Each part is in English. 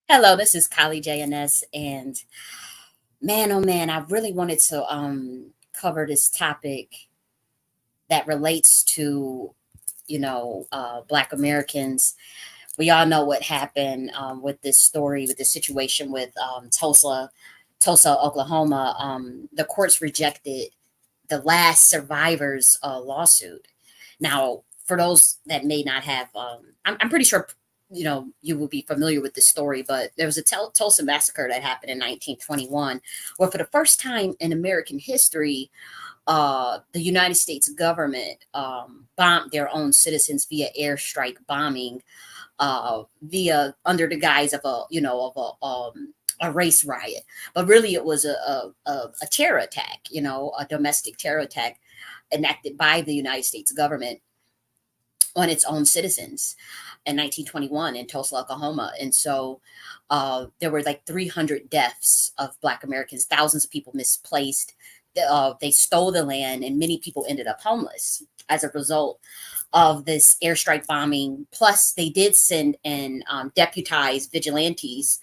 Hello, this is Kylie J.N.S. and man, oh man, I really wanted to cover this topic that relates to Black Americans. We all know what happened with this story, with this situation with Tulsa, Oklahoma. The courts rejected the last survivors lawsuit. Now, for those that may not have, I'm pretty sure you will be familiar with this story, but there was a Tulsa massacre that happened in 1921, where for the first time in American history, the United States government bombed their own citizens via airstrike bombing, via under the guise of a race riot, but really it was a terror attack, a domestic terror attack enacted by the United States government on its own citizens in 1921 in Tulsa, Oklahoma. And so there were like 300 deaths of Black Americans, thousands of people misplaced. They stole the land, and many people ended up homeless as a result of this airstrike bombing. Plus, they did send in deputized vigilantes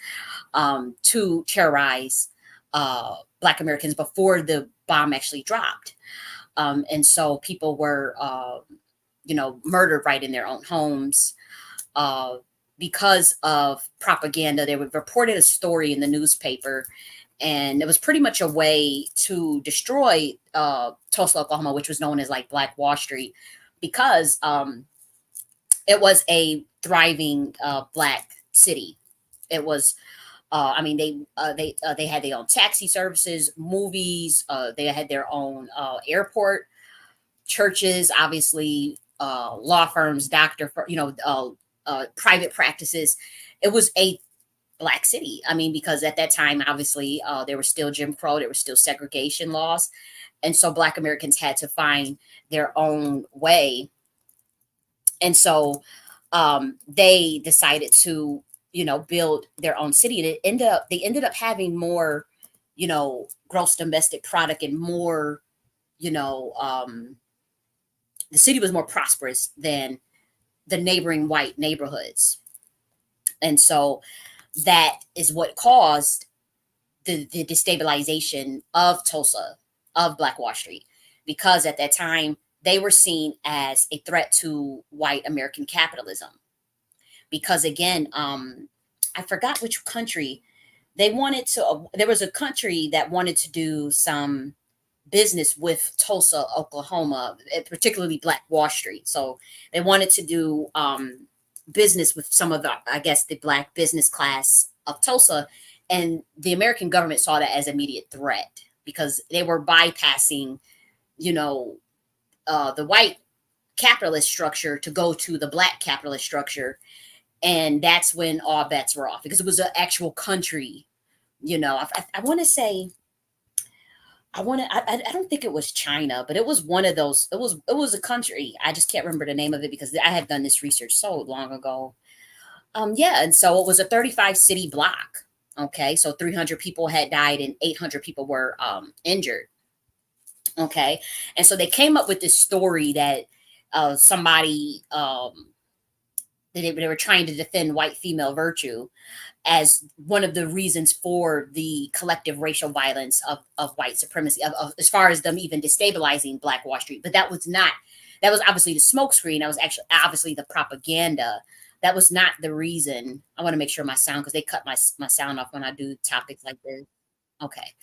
to terrorize Black Americans before the bomb actually dropped. And so people were, murdered right in their own homes. Uh, because of propaganda, they would reported a story in the newspaper, and it was pretty much a way to destroy Tulsa, Oklahoma, which was known as like Black Wall Street, because it was a thriving Black city. It was they had their own taxi services, movies. They had their own airport, churches, obviously, law firms, private practices. It was a Black city. I mean, because at that time, obviously, there was still Jim Crow, there were still segregation laws, and so Black Americans had to find their own way. And so they decided to build their own city, and they ended up having more gross domestic product, and more you know the city was more prosperous than the neighboring white neighborhoods. And so that is what caused the destabilization of Tulsa, of Black Wall Street, because at that time they were seen as a threat to white American capitalism. Because again, I forgot which country they wanted to. There was a country that wanted to do some business with Tulsa, Oklahoma, particularly Black Wall Street. So they wanted to do business with some of the, I guess, the Black business class of Tulsa, and the American government saw that as immediate threat, because they were bypassing, you know, the white capitalist structure to go to the Black capitalist structure, and that's when all bets were off, because it was an actual country. I want to say I don't think it was China, but it was one of those. It was a country. I just can't remember the name of it because I have done this research so long ago. Yeah, and so it was a 35 city block. Okay, so 300 people had died and 800 people were injured. Okay, and so they came up with this story that somebody they were trying to defend white female virtue as one of the reasons for the collective racial violence of white supremacy, as far as them even destabilizing Black Wall Street. But that was obviously the smokescreen. That was actually obviously the propaganda. That was not the reason. I want to make sure my sound, because they cut my sound off when I do topics like this. Okay.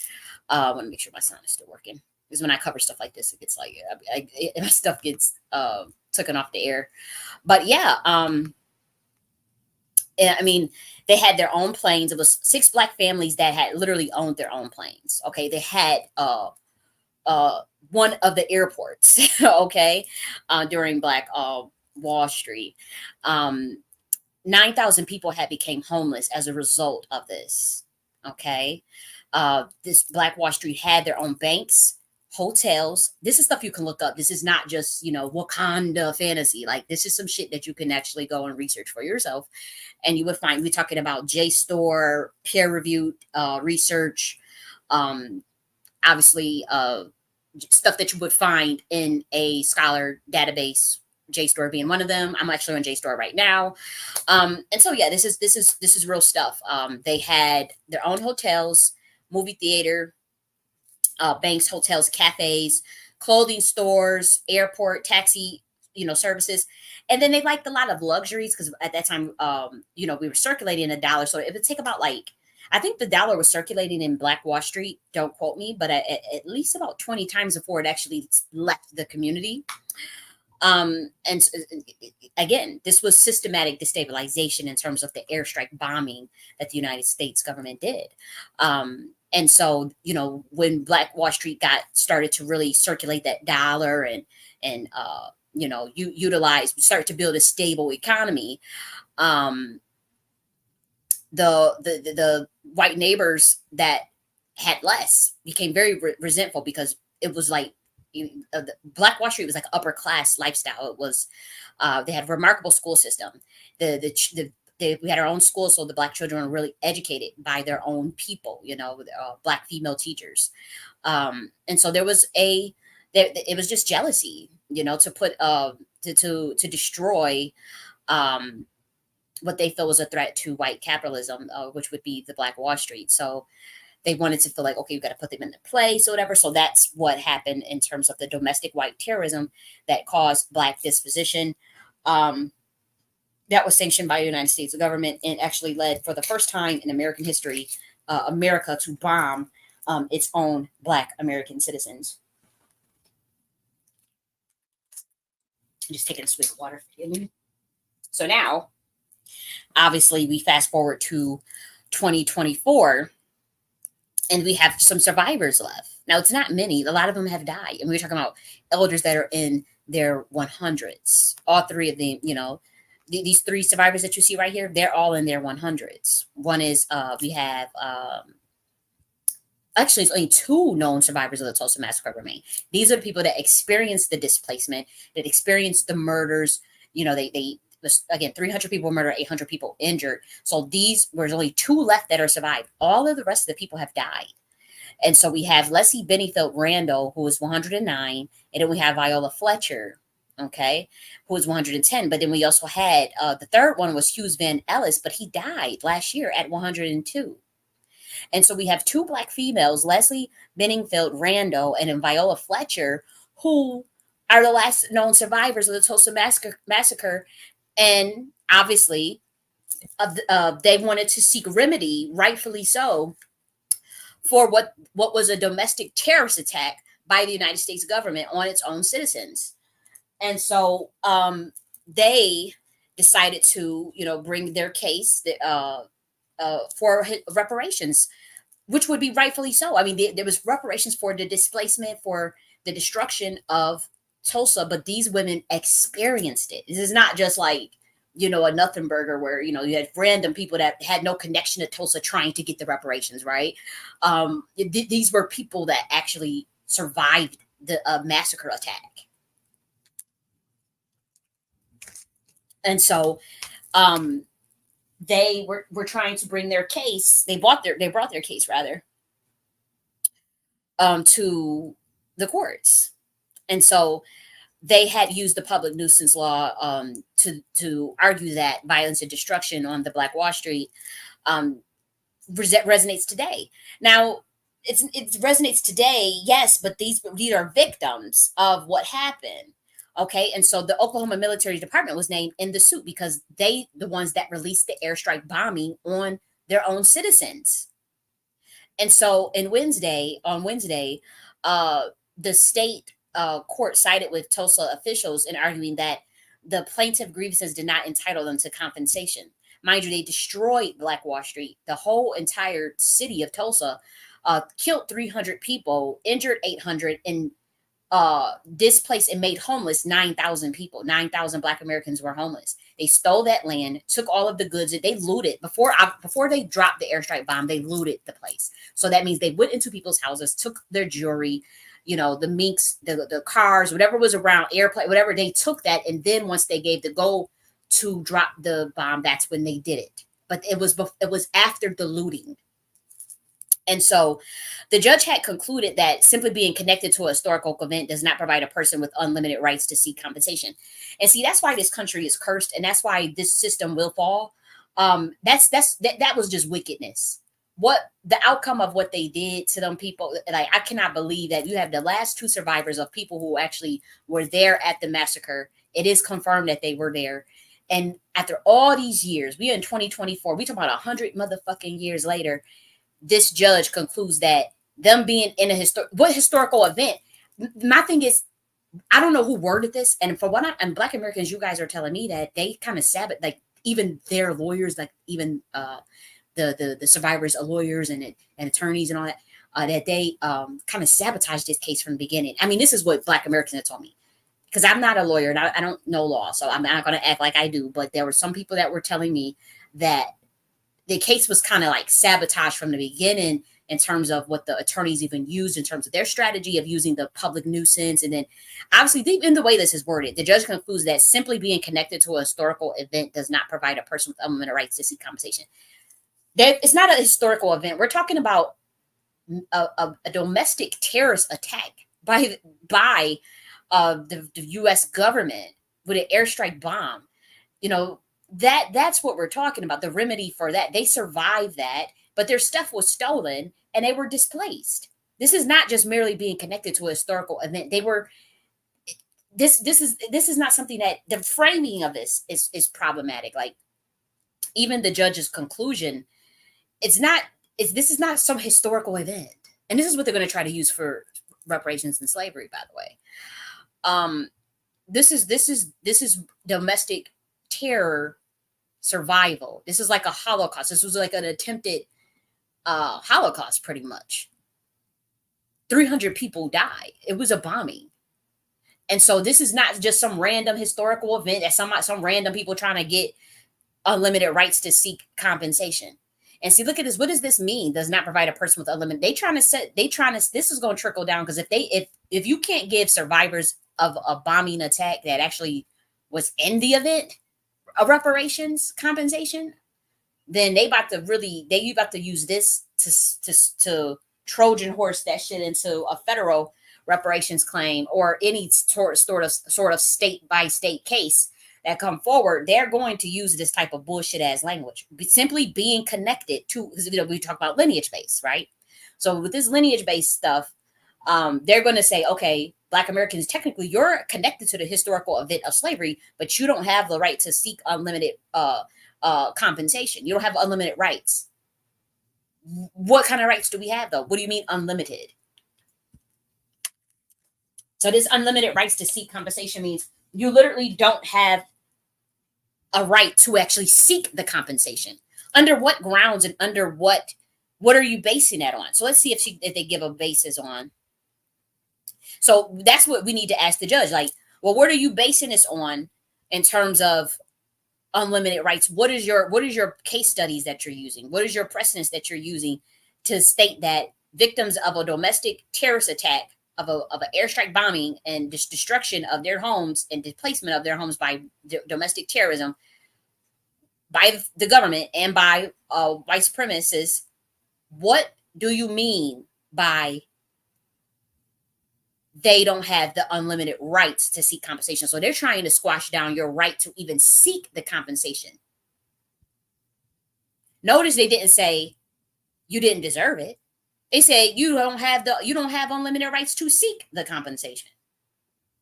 I want to make sure my sound is still working. Because when I cover stuff like this, it gets like, my stuff gets taken off the air. But yeah, I mean, they had their own planes. It was six Black families that had literally owned their own planes. Okay, they had one of the airports. Okay, during Black Wall Street, 9,000 people had became homeless as a result of this. Okay, this Black Wall Street had their own banks, hotels. This is stuff you can look up. This is not just Wakanda fantasy. Like, this is some shit that you can actually go and research for yourself, and you would find, we're talking about JSTOR, peer reviewed research, um, obviously stuff that you would find in a scholar database, JSTOR being one of them. I'm actually on JSTOR right now. And so yeah, this is real stuff. They had their own hotels, movie theater, banks, hotels, cafes, clothing stores, airport, taxi, services. And then they liked a lot of luxuries because at that time, we were circulating a dollar. So it would take about like, I think the dollar was circulating in Black Wall Street. Don't quote me, but at least about 20 times before it actually left the community. Again, this was systematic destabilization in terms of the airstrike bombing that the United States government did. And so, when Black Wall Street got started to really circulate that dollar and utilize, start to build a stable economy, um, the white neighbors that had less became very resentful because it was like the Black Wall Street was like upper class lifestyle. It was they had a remarkable school system. We had our own school, so the black children were really educated by their own people. Black female teachers, and so it was just jealousy. To put to destroy. Um, what they feel was a threat to white capitalism, which would be the Black Wall Street. So they wanted to feel like, okay, you got to put them in the place or whatever. So that's what happened in terms of the domestic white terrorism that caused Black disposition. Um, that was sanctioned by the United States government and actually led, for the first time in American history, America to bomb its own Black American citizens. I'm just taking a swig of water. So now, obviously, we fast forward to 2024 and we have some survivors left. Now, it's not many. A lot of them have died. And we're talking about elders that are in their 100s. All three of them, these three survivors that you see right here, they're all in their 100s. One is, we have, actually, it's only two known survivors of the Tulsa Massacre remain. These are the people that experienced the displacement, that experienced the murders. They again, 300 people murdered, 800 people injured. So there's only two left that are survived. All of the rest of the people have died. And so we have Leslie Bennyfield Randall, who was 109, and then we have Viola Fletcher, okay, who was 110. But then we also had the third one was Hughes Van Ellis, but he died last year at 102. And so we have two Black females, Leslie Benningfield Randall and then Viola Fletcher, who are the last known survivors of the Tulsa Massacre. And obviously, they wanted to seek remedy, rightfully so, for what was a domestic terrorist attack by the United States government on its own citizens. And so they decided to, bring their case for reparations, which would be rightfully so. I mean, there was reparations for the displacement, for the destruction of Tulsa, but these women experienced it. This is not just like, a nothing burger where, you had random people that had no connection to Tulsa trying to get the reparations, right? These were people that actually survived the massacre attack. And so they were trying to bring their case. They brought their case rather to the courts. And so they had used the public nuisance law to argue that violence and destruction on the Black Wall Street resonates today. Now, it resonates today, yes, but these are victims of what happened. Okay, and so the Oklahoma Military Department was named in the suit because the ones that released the airstrike bombing on their own citizens. And so on Wednesday, the state court sided with Tulsa officials in arguing that the plaintiff grievances did not entitle them to compensation. Mind you, they destroyed Black Wall Street, the whole entire city of Tulsa, killed 300 people, injured 800, and displaced and made homeless 9,000 people. 9,000 Black Americans were homeless. They stole that land, took all of the goods that they looted before they dropped the airstrike bomb. They looted the place. So that means they went into people's houses, took their jewelry, the minks, the cars, whatever was around, airplane, whatever. They took that, and then once they gave the go to drop the bomb, that's when they did it. But it was after the looting. And so the judge had concluded that simply being connected to a historical event does not provide a person with unlimited rights to seek compensation. And see, that's why this country is cursed, and that's why this system will fall. That was just wickedness. What the outcome of what they did to them people, like I cannot believe that you have the last two survivors of people who actually were there at the massacre. It is confirmed that they were there. And after all these years, we are in 2024, we talk about 100 motherfucking years later, this judge concludes that them being in a historical event. My thing is, I don't know who worded this, and for what and Black Americans, you guys are telling me that they kind of sabotage, like even their lawyers, like even the survivors, lawyers and attorneys and all that, that they kind of sabotaged this case from the beginning. I mean, this is what Black Americans have told me, because I'm not a lawyer and I don't know law, so I'm not going to act like I do. But there were some people that were telling me that the case was kind of like sabotaged from the beginning in terms of what the attorneys even used in terms of their strategy of using the public nuisance. And then obviously, in the way this is worded, the judge concludes that simply being connected to a historical event does not provide a person with unlimited rights to seek compensation. It's not a historical event. We're talking about a domestic terrorist attack by the U.S. government with an airstrike bomb. You know, that's what we're talking about. The remedy for that, they survived that, but their stuff was stolen and they were displaced. This is not just merely being connected to a historical event. They were this is not something that the framing of this is problematic. Like even the judge's conclusion, this is not some historical event. And this is what they're going to try to use for reparations and slavery, by the way. This is domestic terror survival. This is like a Holocaust. This was like an attempted Holocaust, pretty much. 300 people died. It was a bombing. And so this is not just some random historical event that some random people trying to get unlimited rights to seek compensation. And see, look at this. What does this mean? Does not provide a person with unlimited. This is going to trickle down, because if you can't give survivors of a bombing attack that actually was in the event a reparations compensation, then you about to use this to Trojan horse that shit into a federal reparations claim or any sort of state by state case that come forward. They're going to use this type of bullshit ass language, simply being connected to, we talk about lineage based, right? So with this lineage based stuff, they're going to say, okay, Black Americans, technically you're connected to the historical event of slavery, but you don't have the right to seek unlimited compensation. You don't have unlimited rights. What kind of rights do we have, though? What do you mean unlimited? So this unlimited rights to seek compensation means you literally don't have a right to actually seek the compensation. Under what grounds and under what are you basing that on? So let's see if they give a basis on. So that's what we need to ask the judge. Like, well, what are you basing this on in terms of unlimited rights? What is your case studies that you're using? What is your precedence that you're using to state that victims of a domestic terrorist attack, of an airstrike bombing and destruction of their homes and displacement of their homes by domestic terrorism by the government and by white supremacists, what do you mean by they don't have the unlimited rights to seek compensation? So they're trying to squash down your right to even seek the compensation. Notice they didn't say you didn't deserve it. They said you don't have unlimited rights to seek the compensation.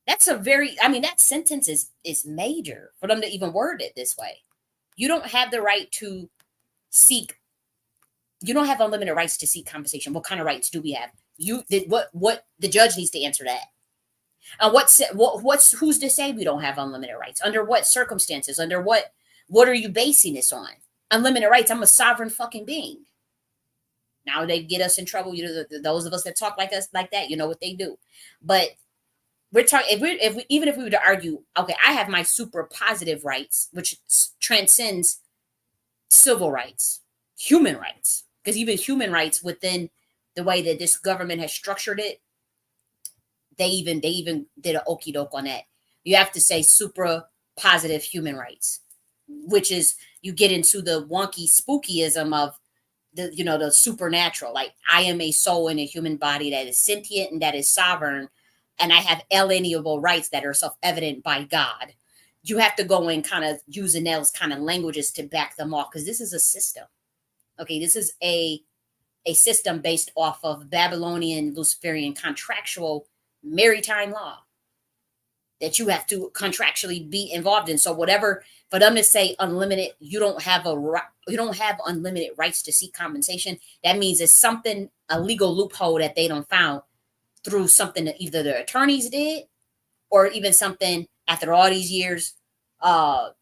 That's that sentence is major for them to even word it this way. You don't have the right to seek. You don't have unlimited rights to seek compensation. What kind of rights do we have? What the judge needs to answer that. And who's to say we don't have unlimited rights? Under what circumstances? Under what are you basing this on? Unlimited rights. I'm a sovereign fucking being. Now they get us in trouble. Those of us that talk like us like that, you know what they do. But we're talking even if we were to argue, okay, I have my super positive rights, which transcends civil rights, human rights, because even human rights within the way that this government has structured it, they even did an okey doke on that. You have to say super positive human rights, which is you get into the wonky spookyism of the supernatural. Like, I am a soul in a human body that is sentient and that is sovereign, and I have alienable rights that are self-evident by God. You have to go and kind of using those kind of languages to back them off, because this is a system. Okay, this is a system based off of Babylonian Luciferian contractual maritime law that you have to contractually be involved in. So whatever, for them to say unlimited, you don't have unlimited rights to seek compensation. That means it's something, a legal loophole that they don't found through something that either the attorneys did, or even something after all these years,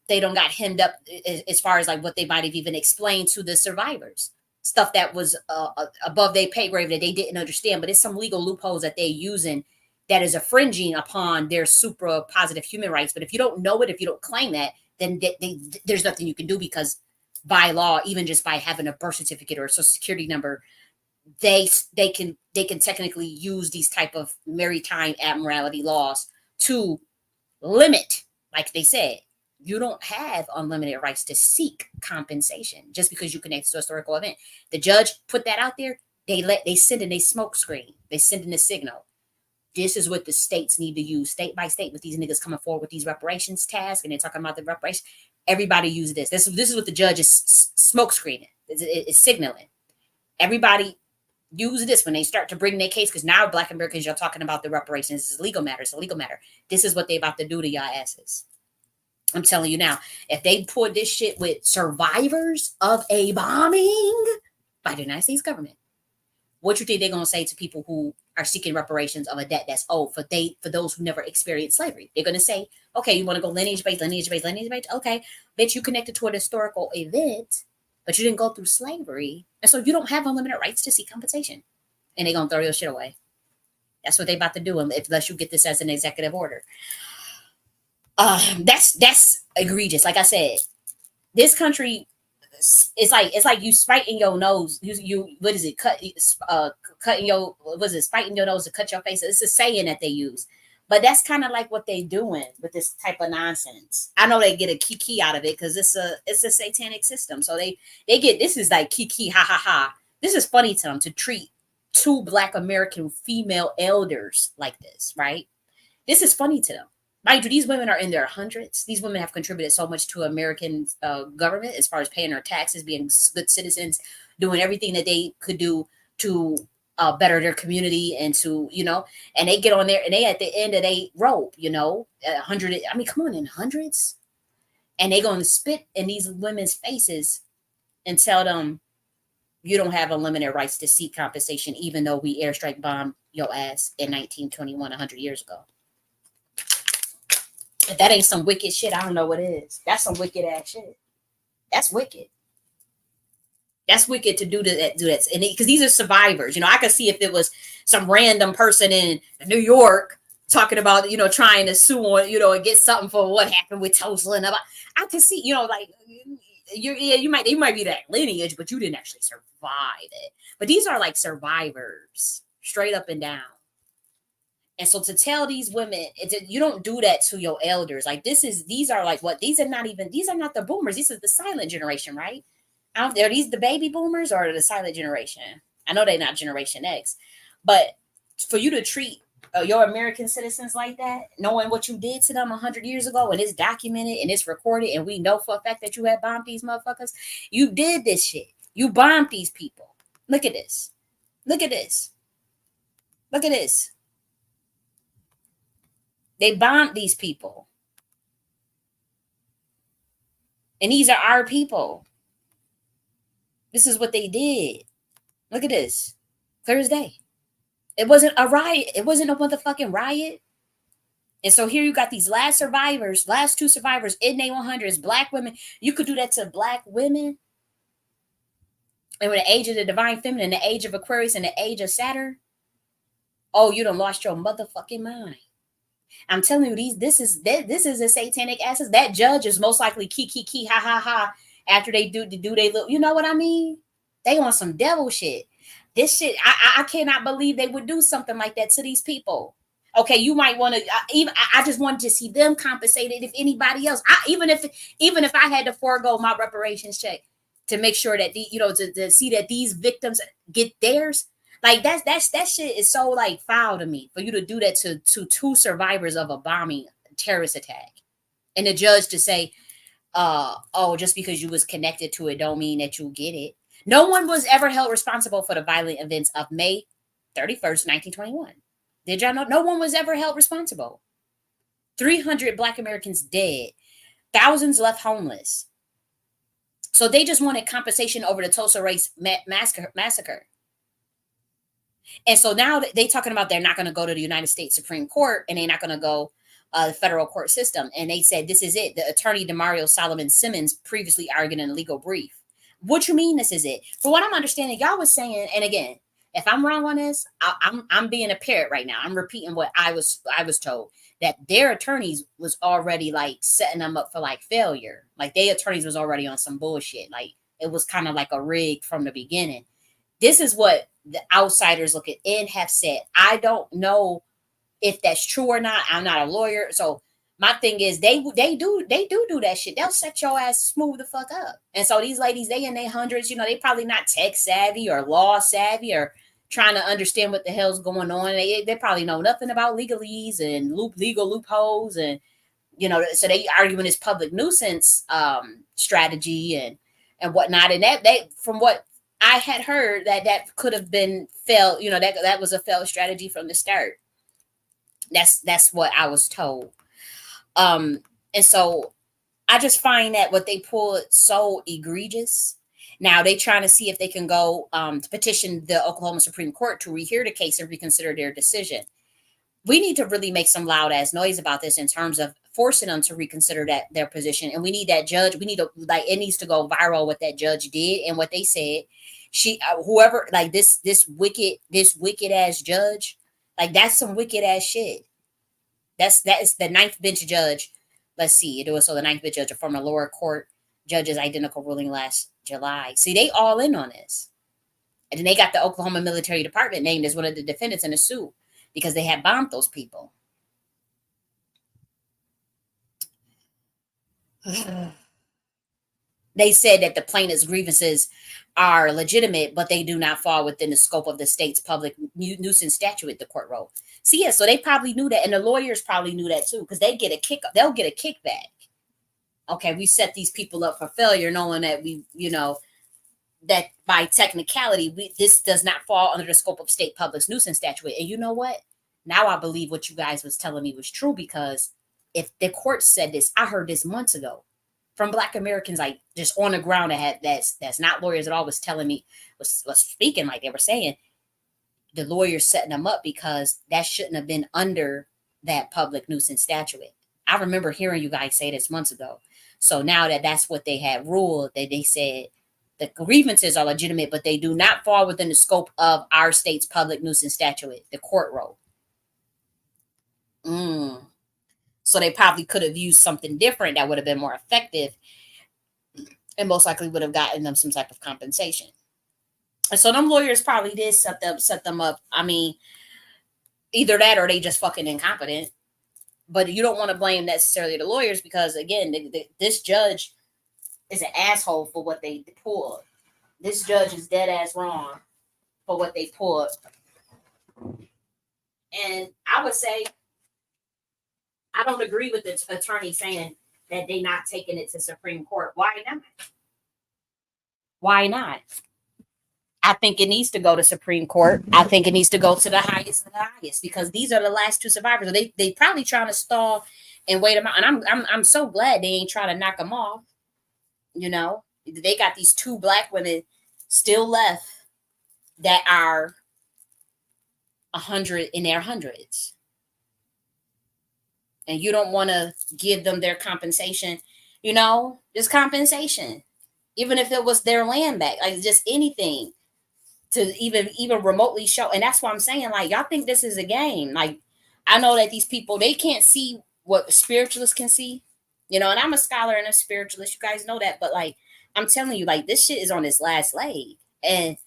they don't got hemmed up as far as like what they might have even explained to the survivors, stuff that was above their pay grade that they didn't understand. But it's some legal loopholes that they're using that is infringing upon their super positive human rights. But if you don't know it, if you don't claim that, then there's nothing you can do, because by law, even just by having a birth certificate or a social security number, they can technically use these type of maritime admiralty laws to limit, like they said, you don't have unlimited rights to seek compensation just because you connect to a historical event. The judge put that out there. They send in a smoke screen. They send in a signal. This is what the states need to use, state by state, with these niggas coming forward with these reparations tasks, and they're talking about the reparations. Everybody use this. This is what the judge is smoke screening. It's signaling. Everybody use this when they start to bring their case, because now Black Americans, you're talking about the reparations. This is legal matter. It's a legal matter. This is what they about to do to y'all asses. I'm telling you now, if they put this shit with survivors of a bombing by the United States government, what you think they're going to say to people who are seeking reparations of a debt that's owed for those who never experienced slavery? They're going to say, okay, you want to go lineage based? Okay, bitch, you connected to an historical event, but you didn't go through slavery, and so you don't have unlimited rights to seek compensation. And they're going to throw your shit away. That's what they about to do, unless you get this as an executive order. That's egregious. Like I said, this country, it's like you spiting your nose. You what is it? Cutting your, was it spiting your nose to cut your face? It's a saying that they use, but that's kind of like what they doing with this type of nonsense. I know they get a kiki out of it because it's a satanic system. So they get, this is like kiki, ha ha ha. This is funny to them to treat two Black American female elders like this, right? This is funny to them. Mind you, these women are in their hundreds. These women have contributed so much to American government as far as paying their taxes, being good citizens, doing everything that they could do to better their community and to, and they get on there and they at the end of their rope, 100. I mean, come on, in hundreds. And they going to spit in these women's faces and tell them, you don't have unlimited rights to seek compensation, even though we airstrike bombed your ass in 1921, 100 years ago. If that ain't some wicked shit, I don't know what is. That's some wicked ass shit. That's wicked. That's wicked to do that. And because these are survivors. I could see if it was some random person in New York talking about, trying to sue on, and get something for what happened with Tulsa and about. I could see, like you might be that lineage, but you didn't actually survive it. But these are like survivors, straight up and down. And so to tell these women, you don't do that to your elders. Like these are like what? These are not the boomers. These are the silent generation, right? Are these the baby boomers or the silent generation? I know they're not Generation X, but for you to treat your American citizens like that, knowing what you did to them 100 years ago, and it's documented and it's recorded, and we know for a fact that you had bombed these motherfuckers. You did this shit. You bombed these people. Look at this. Look at this. Look at this. They bombed these people. And these are our people. This is what they did. Look at this. Clear as day. It wasn't a riot. It wasn't a motherfucking riot. And so here you got these last two survivors in their 100s, Black women. You could do that to Black women. And with the age of the divine feminine, the age of Aquarius, and the age of Saturn, oh, you done lost your motherfucking mind. I'm telling you, this is a satanic asses. That judge is most likely key, ha ha ha. After they do they look, you know what I mean? They on some devil shit. This shit, I cannot believe they would do something like that to these people. Okay, you might want to I just wanted to see them compensated. If anybody else, even if I had to forego my reparations check, to make sure that to see that these victims get theirs. Like that shit is so like foul to me for you to do that to two survivors of a bombing terrorist attack, and the judge to say, oh, just because you was connected to it don't mean that you get it. No one was ever held responsible for the violent events of May 31st, 1921. Did y'all know? No one was ever held responsible. 300 Black Americans dead, thousands left homeless. So they just wanted compensation over the Tulsa race massacre. And so now they talking about they're not going to go to the United States Supreme Court, and they're not going to go the federal court system. And they said, this is it. The attorney Demario Solomon Simmons previously argued in a legal brief. What you mean this is it? For what I'm understanding, y'all was saying, and again, if I'm wrong on this, I'm being a parrot right now. I'm repeating what I was told, that their attorneys was already like setting them up for like failure. Like their attorneys was already on some bullshit. Like it was kind of like a rig from the beginning. This is what the outsiders looking in have said. I don't know if that's true or not. I'm not a lawyer, so my thing is they do that shit. They'll set your ass smooth the fuck up. And so these ladies, they in their hundreds, they probably not tech savvy or law savvy or trying to understand what the hell's going on. They probably know nothing about legalese and legal loopholes, and so they arguing this public nuisance strategy and whatnot. And that they, from what I had heard, that could have been failed. That was a failed strategy from the start. That's what I was told. And so I just find that what they pulled so egregious. Now they trying to see if they can go to petition the Oklahoma Supreme Court to rehear the case and reconsider their decision. We need to really make some loud ass noise about this in terms of forcing them to reconsider their position. And we need that judge. We need to it needs to go viral what that judge did and what they said. She whoever like this wicked ass judge, like that's some wicked ass shit. That is the ninth bench judge. Let's see. It was so the ninth bench judge, a former lower court judge's identical ruling last July. See, they all in on this. And then they got the Oklahoma Military Department named as one of the defendants in the suit because they had bombed those people. They said that the plaintiff's grievances are legitimate, but they do not fall within the scope of the state's public nuisance statute, the court wrote. See, yeah, so they probably knew that, and the lawyers probably knew that too, because they'll get a kickback. Okay, we set these people up for failure, knowing that that by technicality, this does not fall under the scope of state public nuisance statute. And you know what? Now I believe what you guys was telling me was true, because if the court said this, I heard this months ago from Black Americans, like just on the ground that's not lawyers at all, was telling me, was speaking like they were saying the lawyers setting them up because that shouldn't have been under that public nuisance statute. I remember hearing you guys say this months ago. So now that's what they had ruled, that they said the grievances are legitimate, but they do not fall within the scope of our state's public nuisance statute, the court wrote. So they probably could have used something different that would have been more effective and most likely would have gotten them some type of compensation. And so them lawyers probably did set them up. I mean, either that or they just fucking incompetent. But you don't want to blame necessarily the lawyers, because again, this judge is an asshole for what they pulled. This judge is dead ass wrong for what they pulled. And I would say, I don't agree with the attorney saying that they're not taking it to Supreme Court. Why not? Why not? I think it needs to go to Supreme Court. I think it needs to go to the highest of the highest, because these are the last two survivors. They probably trying to stall and wait them out. And I'm so glad they ain't trying to knock them off. They got these two Black women still left that are 100 in their hundreds. And you don't want to give them their compensation, just compensation, even if it was their land back, like just anything to even remotely show. And that's why I'm saying, like, y'all think this is a game. Like, I know that these people, they can't see what spiritualists can see, and I'm a scholar and a spiritualist. You guys know that. But like, I'm telling you, like, this shit is on its last leg. And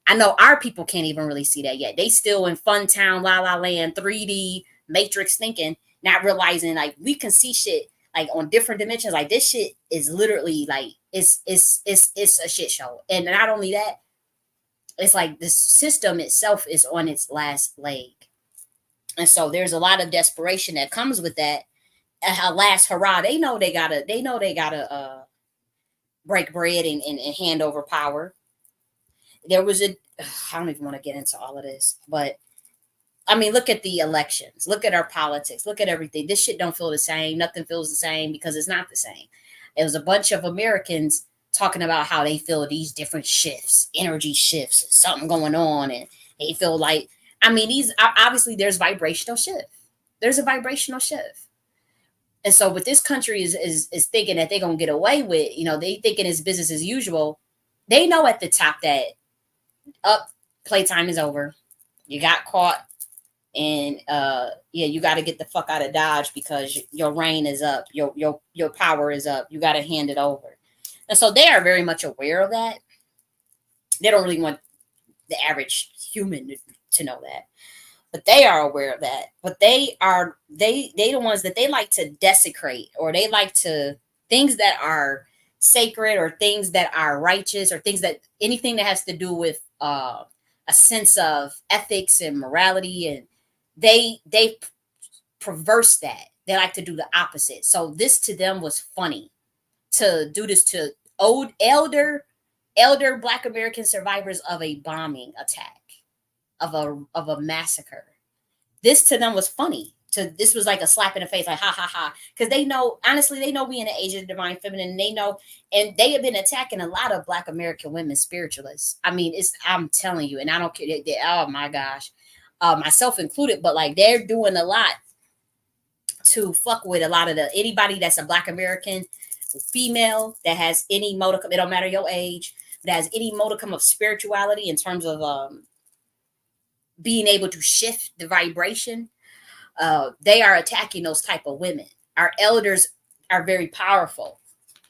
I know our people can't even really see that yet. They still in Fun Town, La La Land, 3D, Matrix thinking, not realizing like we can see shit like on different dimensions. Like this shit is literally like It's a shit show. And not only that, it's like the system itself is on its last leg. And so there's a lot of desperation that comes with that. Last hurrah, they know they gotta break bread and hand over power. There was a I don't even want to get into all of this, but I mean, look at the elections, look at our politics, look at everything. This shit don't feel the same. Nothing feels the same because it's not the same. It was a bunch of Americans talking about how they feel these different shifts, energy shifts, something going on, and they feel like, I mean, these obviously there's vibrational shift. There's a vibrational shift. And so what this country is thinking that they're gonna get away with, they thinking it's business as usual. They know at the top that up playtime is over. You got caught, and yeah, you got to get the fuck out of Dodge because your reign is up, your power is up. You got to hand it over. And so they are very much aware of that. They don't really want the average human to know that, but they are aware of that. But they the ones that they like to desecrate, or they like to, things that are sacred, or things that are righteous, or things that, anything that has to do with a sense of ethics and morality, and they perverse that. They like to do the opposite. So this to them was funny, to do this to elder Black American survivors of a bombing attack, of a massacre. This to them was funny. This was like a slap in the face, like ha ha ha, because they know, honestly, they know we in the age of the divine feminine. And they know, and they have been attacking a lot of Black American women spiritualists. I mean, I'm telling you, and I don't care. Oh my gosh, myself included, but like they're doing a lot to fuck with a lot of anybody that's a Black American female that has any modicum. It don't matter your age. That has any modicum of spirituality in terms of being able to shift the vibration. They are attacking those type of women. Our elders are very powerful.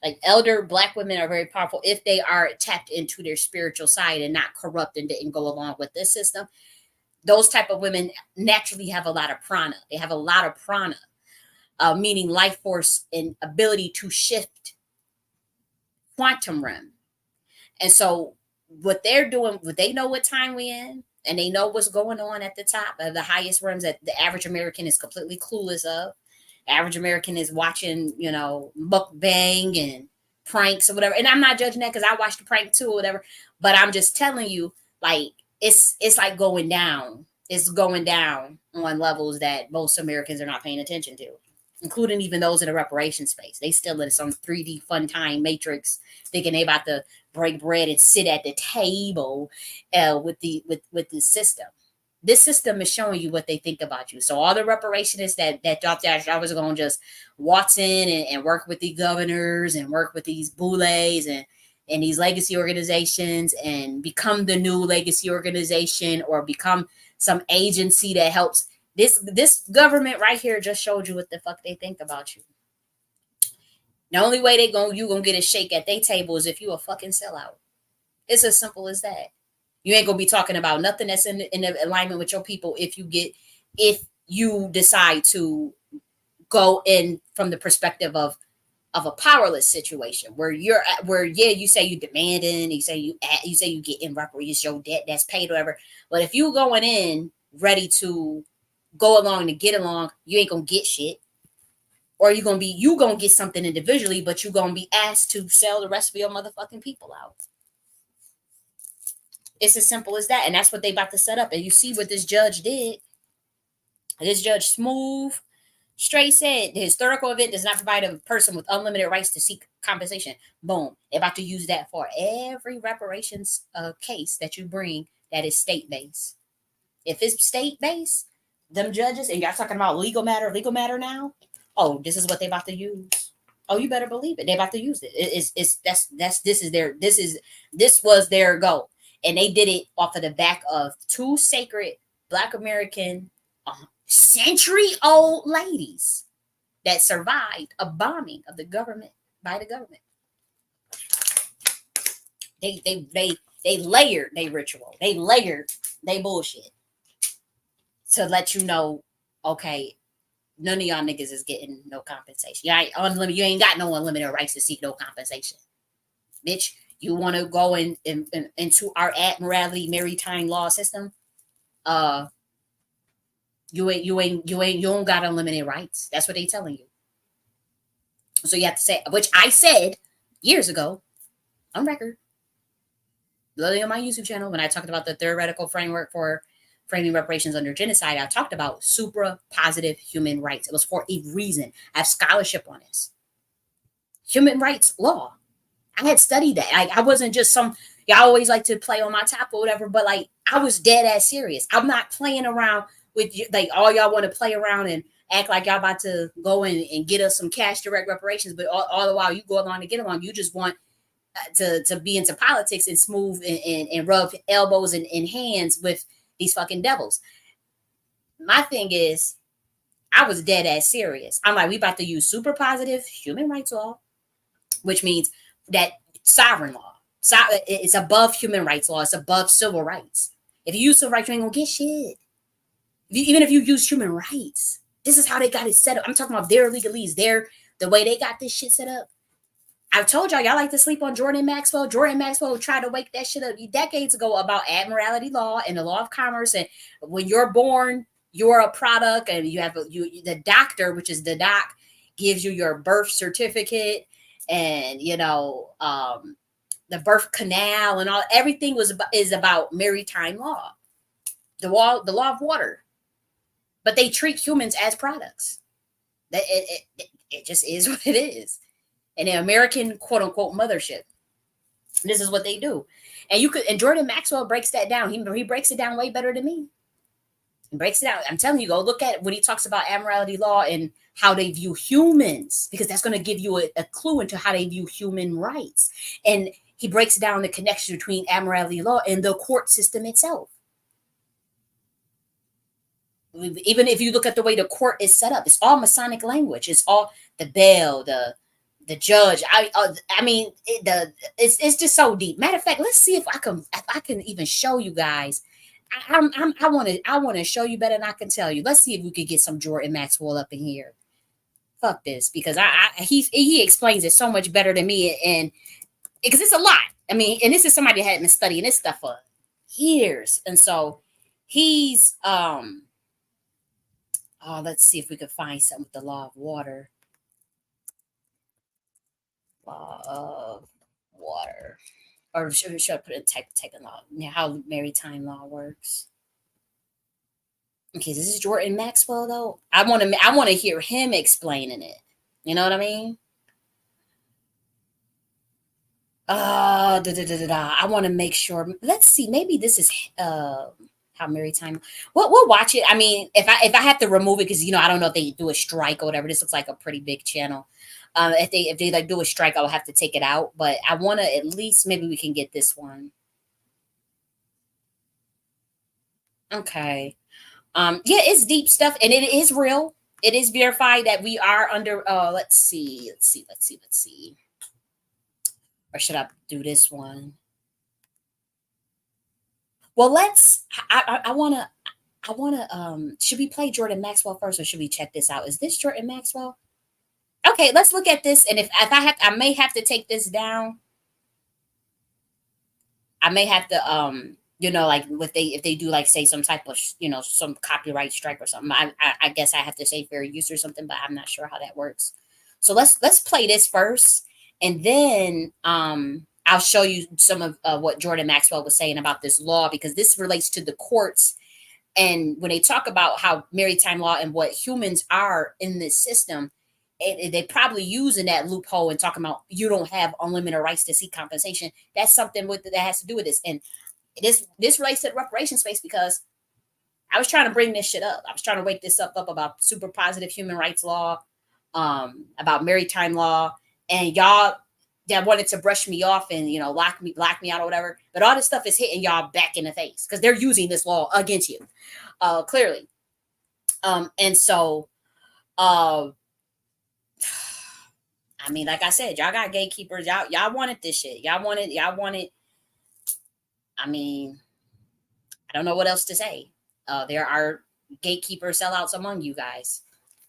Like elder Black women are very powerful if they are tapped into their spiritual side and not corrupt and didn't go along with this system. Those type of women naturally have a lot of prana. They have a lot of prana, meaning life force and ability to shift quantum realm. And so what they're doing, what they know what time we in, and they know what's going on at the top of the highest realms that the average American is completely clueless of. Average American is watching, mukbang and pranks or whatever. And I'm not judging that because I watched the prank too or whatever. But I'm just telling you, like, it's like going down. It's going down on levels that most Americans are not paying attention to, including even those in the reparations space. They still in some 3D fun time matrix, thinking they about to break bread and sit at the table with the system. This system is showing you what they think about you. So all the reparationists that dropped out, I was going to just waltz in and work with the governors and work with these boulets and these legacy organizations and become the new legacy organization or become some agency that helps. This government right here just showed you what the fuck they think about you. The only way you gonna get a shake at their table is if you a fucking sellout. It's as simple as that. You ain't gonna be talking about nothing that's in alignment with your people if you decide to go in from the perspective of a powerless situation where you say you demanding, you say you get in reparations, your debt that's paid, whatever. But if you going in ready to go along to get along, you ain't gonna get shit. Or you gonna get something individually, but you gonna be asked to sell the rest of your motherfucking people out. It's as simple as that. And that's what they about to set up. And you see what this judge did. This judge smooth, straight said the historical event does not provide a person with unlimited rights to seek compensation. Boom. They're about to use that for every reparations case that you bring that is state-based. If it's state-based, them judges, and y'all talking about legal matter now, oh, this is what they about to use. Oh, you better believe it. They about to use it. This was their goal. And they did it off of the back of two sacred Black American century-old ladies that survived a bombing of the government by the government. They layered their ritual. They layered their bullshit to let you know, okay, none of y'all niggas is getting no compensation. You ain't got no unlimited rights to seek no compensation. Bitch, you want to go into our admiralty maritime law system? Uh, you don't got unlimited rights. That's what they telling you. So you have to say, which I said years ago on record, literally on my YouTube channel, when I talked about the theoretical framework for framing reparations under genocide, I talked about supra positive human rights. It was for a reason. I have scholarship on this. Human rights law. I had studied that. I wasn't just some, y'all always like to play on my top or whatever, but like I was dead ass serious. I'm not playing around with you, like all y'all want to play around and act like y'all about to go in and get us some cash direct reparations, but all the while you go along to get along, you just want to be into politics and smooth and rub elbows and hands with these fucking devils. My thing is, I was dead ass serious. I'm like, we about to use super positive human rights law, which means that sovereign law. So it's above human rights law. It's above civil rights. If you use civil rights, you ain't gonna get shit. Even if you use human rights, this is how they got it set up. I'm talking about their legalese. The way they got this shit set up. I told y'all like to sleep on Jordan Maxwell. Jordan Maxwell tried to wake that shit up decades ago about admiralty law and the law of commerce. And when you're born, you're a product, and you have the doctor, which is the doc, gives you your birth certificate, and the birth canal and all. Everything is about maritime law, the law of water. But they treat humans as products. That it just is what it is. And the American quote unquote mothership. This is what they do. And Jordan Maxwell breaks that down. He breaks it down way better than me. He breaks it out. I'm telling you, go look at it when he talks about admiralty law and how they view humans, because that's going to give you a clue into how they view human rights. And he breaks down the connection between admiralty law and the court system itself. Even if you look at the way the court is set up, it's all Masonic language. It's all the bail, the judge. I mean, it's just so deep. Matter of fact, let's see if I can even show you guys. I want to show you better than I can tell you. Let's see if we could get some Jordan Maxwell up in here. Fuck this, because he explains it so much better than me, and because it's a lot. I mean, and this is somebody that had been studying this stuff for years, and so he's oh, let's see if we could find something with the law of water. Law of water. Or should I put in type of law? How maritime law works. Okay, this is Jordan Maxwell though. I want to hear him explaining it. You know what I mean? I want to make sure. Let's see. Maybe this is how maritime. We'll watch it. I mean, if I have to remove it, because I don't know if they do a strike or whatever. This looks like a pretty big channel. If they like do a strike, I'll have to take it out. But I want to at least, maybe we can get this one. Okay. Yeah, it's deep stuff, and it is real. It is verified that we are under. Let's see. Or should I do this one? Well, let's. I want to. Should we play Jordan Maxwell first, or should we check this out? Is this Jordan Maxwell? Okay, let's look at this. And if I may have to take this down. I may have to like if they do like say some type of some copyright strike or something. I guess I have to say fair use or something, but I'm not sure how that works. So let's play this first, and then I'll show you some of what Jordan Maxwell was saying about this law, because this relates to the courts. And when they talk about how maritime law and what humans are in this system, they probably using that loophole and talking about you don't have unlimited rights to seek compensation. That's something that has to do with this. And this relates to the reparations space, because I was trying to bring this shit up. I was trying to wake this up about super positive human rights law, about maritime law, and y'all that wanted to brush me off and lock me out or whatever. But all this stuff is hitting y'all back in the face, because they're using this law against you, clearly. And so I mean, like I said, y'all got gatekeepers. Y'all wanted this shit. Y'all wanted. I mean, I don't know what else to say. There are gatekeeper sellouts among you guys.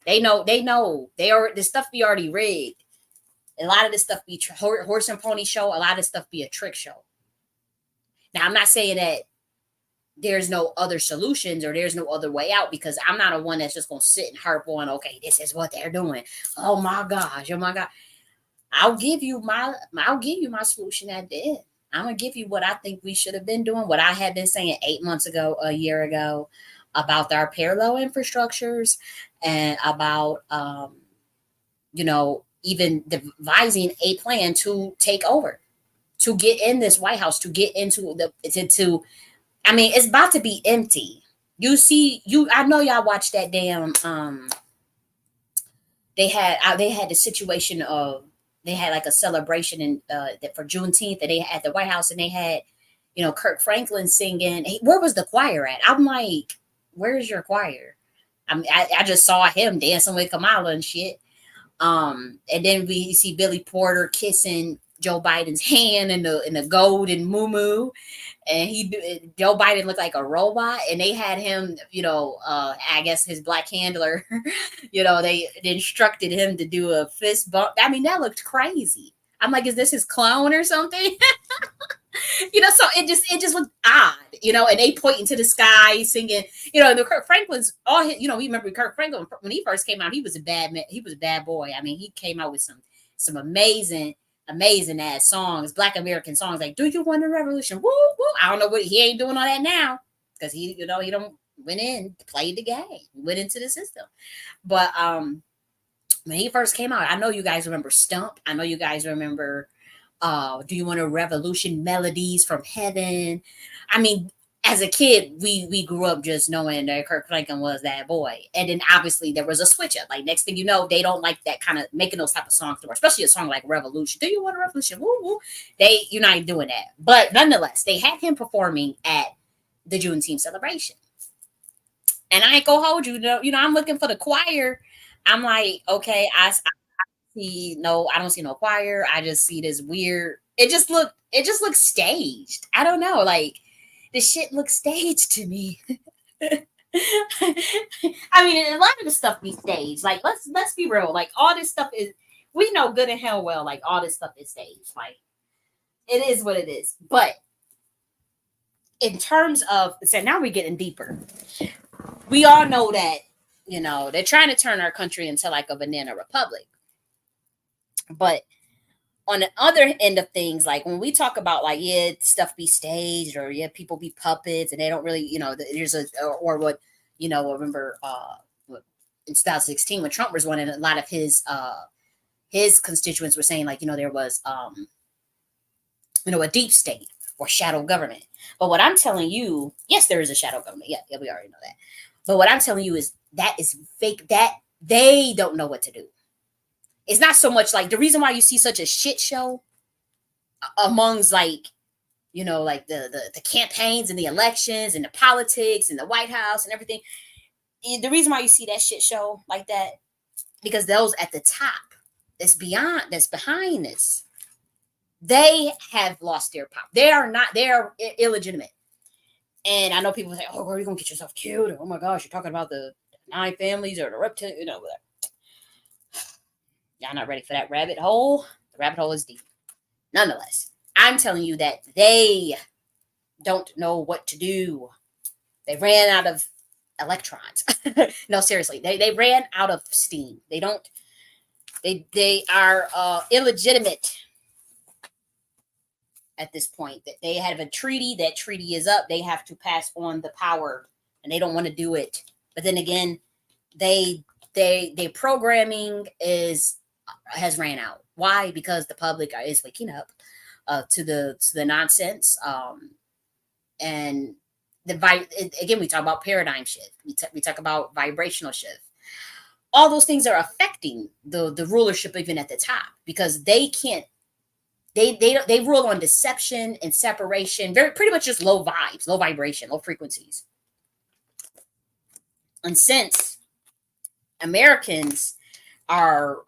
They know. This stuff be already rigged. A lot of this stuff be horse and pony show. A lot of this stuff be a trick show. Now, I'm not saying that there's no other solutions or there's no other way out, because I'm not a one that's just going to sit and harp on, okay, this is what they're doing. Oh my gosh. Oh my God. I'll give you my solution at the end. I'm going to give you what I think we should have been doing, what I had been saying 8 months ago, a year ago, about our parallel infrastructures, and about, even devising a plan to take over, to get in this White House, to get into I mean, it's about to be empty. I know y'all watched that damn, they had the situation of, they had like a celebration in for Juneteenth that they had at the White House, and they had, Kirk Franklin singing. Hey, where was the choir at? I'm like, where's your choir? I just saw him dancing with Kamala and shit. And then we see Billy Porter kissing Joe Biden's hand in the golden muumuu, and Joe Biden looked like a robot, and they had him, I guess his black handler, they instructed him to do a fist bump. I mean, that looked crazy. I'm like, is this his clone or something? So it just looked odd, and they pointing to the sky singing, the Kirk Franklin's all his, we remember Kirk Franklin when he first came out, he was a bad man, he was a bad boy. I mean, he came out with some amazing ass songs, Black American songs, like "Do You Want a Revolution?" Woo woo. I don't know what he ain't doing all that now, because he don't went in, played the game, went into the system. But when he first came out, I know you guys remember Stump. I know you guys remember Do You Want a Revolution? Melodies from Heaven. I mean, as a kid, we grew up just knowing that Kirk Franklin was that boy. And then obviously there was a switch up. Like, next thing you know, they don't like that kind of making those type of songs anymore, especially a song like Revolution. Do You Want a Revolution? Woo woo. You're not doing that. But nonetheless, they had him performing at the Juneteenth celebration. And I ain't gonna hold you, I'm looking for the choir. I'm like, okay, I don't see no choir. I just see this weird. It just looks staged. I don't know. Like, the shit looks staged to me. I mean, a lot of the stuff be staged. Like, let's be real. Like, all this stuff is, we know good and hell well, like, all this stuff is staged. Like, it is what it is. But in terms of, so now we're getting deeper. We all know that, they're trying to turn our country into like a banana republic. But on the other end of things, like when we talk about, like, yeah, stuff be staged, or yeah, people be puppets, and they don't really, there's or what, remember in 2016 when Trump was running, a lot of his constituents were saying, like, there was a deep state or shadow government. But what I'm telling you, yes, there is a shadow government. Yeah, we already know that. But what I'm telling you is that is fake. That they don't know what to do. It's not so much like the reason why you see such a shit show amongst, like, like the campaigns and the elections and the politics and the White House and everything. The reason why you see that shit show like that, because those at the top, that's behind this, they have lost their power. They are illegitimate. And I know people say, "Oh, where are you gonna get yourself killed?" Or, "Oh my gosh, you're talking about the 9 families or the reptilian," whatever. Y'all not ready for that rabbit hole. The rabbit hole is deep. Nonetheless, I'm telling you that they don't know what to do. They ran out of electrons. No, seriously, they ran out of steam. They are illegitimate at this point. That they have a treaty. That treaty is up. They have to pass on the power, and they don't want to do it. But then again, they programming has ran out. Why? Because the public is waking up to the nonsense. And again, we talk about paradigm shift. We talk about vibrational shift. All those things are affecting the rulership even at the top, because they can't. They rule on deception and separation. Pretty much just low vibes, low vibration, low frequencies. And since Americans are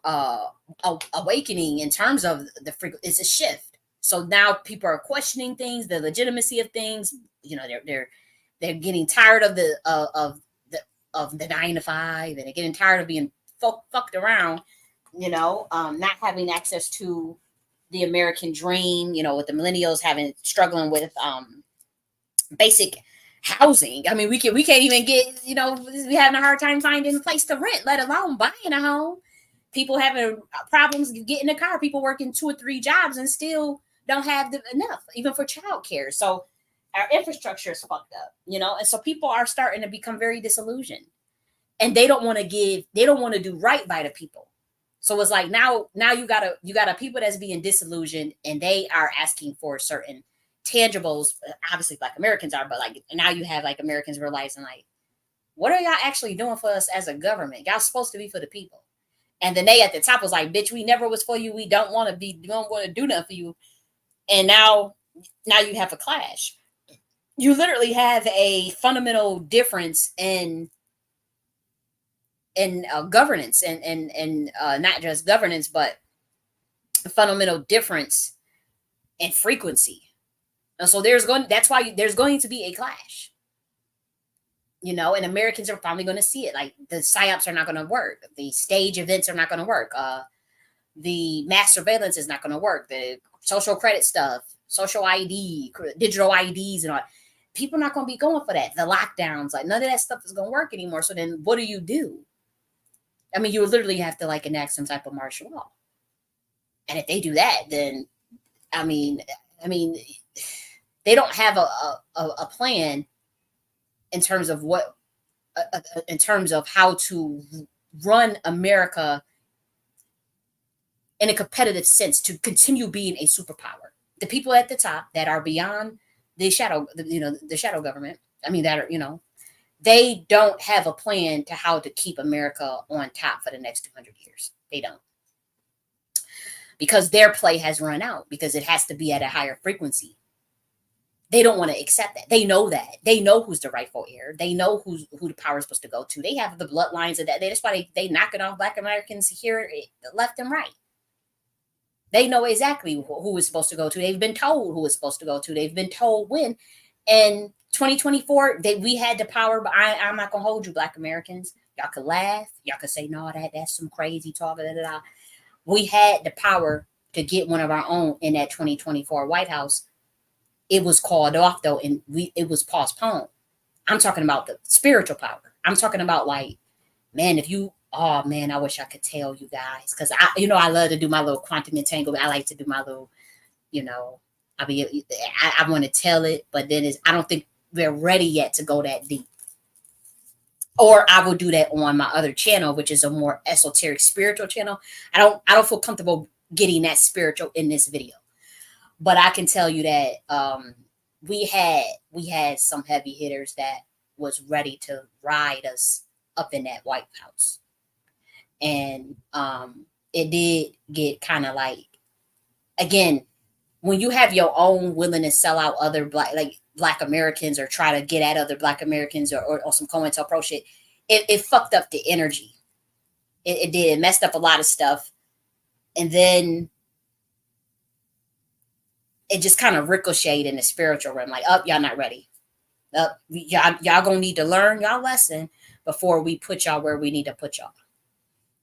awakening in terms of the frequency, it's a shift. So now people are questioning things, the legitimacy of things. They're getting tired of the 9 to 5, and they're getting tired of being fucked around. not having access to the American dream, with the millennials having struggling with basic housing. I mean, we can't even get, we having a hard time finding a place to rent, let alone buying a home. People having problems getting a car. People working 2 or 3 jobs and still don't have enough, even for childcare. So our infrastructure is fucked up, and so people are starting to become very disillusioned, and they don't want to they don't want to do right by the people. So it's like now you got a people that's being disillusioned, and they are asking for certain tangibles. Obviously, Black Americans are, but like now you have like Americans realizing like, what are y'all actually doing for us as a government? Y'all supposed to be for the people. And then they at the top was like, bitch, we never was for you. We don't want to be, we don't want to do nothing for you. And now you have a clash. You literally have a fundamental difference in governance, and not just governance, but a fundamental difference in frequency. And so that's why there's going to be a clash, and Americans are probably going to see it. Like the psyops are not going to work. The stage events are not going to work. The mass surveillance is not going to work. The social credit stuff, social ID, digital IDs, and all. People are not going to be going for that. The lockdowns, like none of that stuff is going to work anymore. So then what do? I mean, you literally have to like enact some type of martial law. And if they do that, then I mean, they don't have a plan in terms of in terms of how to run America in a competitive sense to continue being a superpower. The people at the top that are beyond the shadow government. I mean, that are, they don't have a plan to how to keep America on top for the next 200 years. They don't. Because their play has run out, because it has to be at a higher frequency. They don't want to accept that. They know that. They know who's the rightful heir. They know who the power is supposed to go to. They have the bloodlines of that. That's why they knock it off Black Americans here, left and right. They know exactly who it's supposed to go to. They've been told who it's supposed to go to. They've been told when. And 2024, we had the power, but I'm not gonna hold you, Black Americans. Y'all could laugh. Y'all could say, no, that's some crazy talk. Da, da, da. We had the power to get one of our own in that 2024 White House. It was called off though, and it was postponed. I'm talking about the spiritual power. I'm talking about like, man, oh man, I wish I could tell you guys, because I love to do my little quantum entanglement. I like to do my little, I want to tell it, but then I don't think we're ready yet to go that deep. Or I will do that on my other channel, which is a more esoteric spiritual channel. I don't feel comfortable getting that spiritual in this video, but I can tell you that we had some heavy hitters that was ready to ride us up in that White House, and it did get kind of like, again, when you have your own willing to sell out other Black Americans, or try to get at other Black Americans, or some COINTELPRO shit, it fucked up the energy. It did. It messed up a lot of stuff. And then it just kind of ricocheted in the spiritual realm. Like, y'all not ready. Y'all gonna need to learn y'all lesson before we put y'all where we need to put y'all.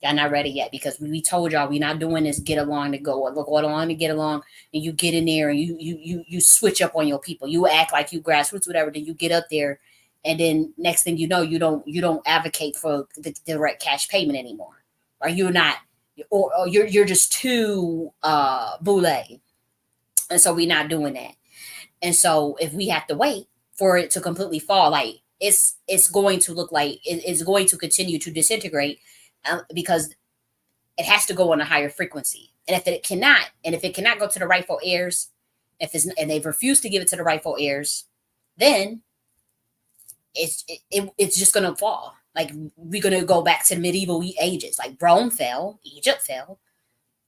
Y'all not ready yet, because we told y'all we're not doing this get along to go along to get along, and you get in there and you switch up on your people. You act like you grassroots, whatever. Then you get up there, and then next thing you know, you don't advocate for the direct cash payment anymore, or you're not, or you're just too boule, and so we're not doing that. And so if we have to wait for it to completely fall, like it's going to look like it's going to continue to disintegrate. Because it has to go on a higher frequency, and if it cannot go to the rightful heirs, and they've refused to give it to the rightful heirs, then it's just gonna fall. Like, we're gonna go back to medieval ages. Like, Rome fell, Egypt fell.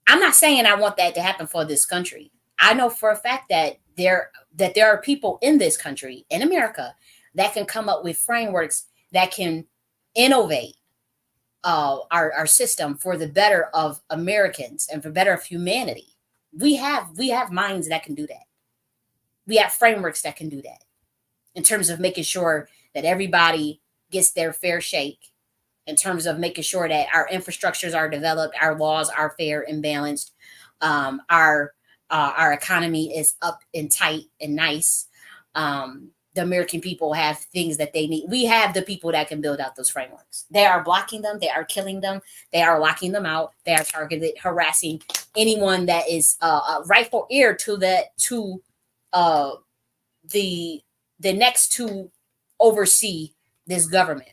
I'm not saying I want that to happen for this country. I know for a fact that there are people in this country, in America, that can come up with frameworks that can innovate our system for the better of Americans and for better of humanity. We have minds that can do that. We have frameworks that can do that, in terms of making sure that everybody gets their fair shake, in terms of making sure that our infrastructures are developed, our laws are fair and balanced, our economy is up and tight and nice. The American people have things that they need. We have the people that can build out those frameworks. They are blocking them. They are killing them. They are locking them out. They are targeted, harassing anyone that is a rightful heir to uh, the next to oversee this government.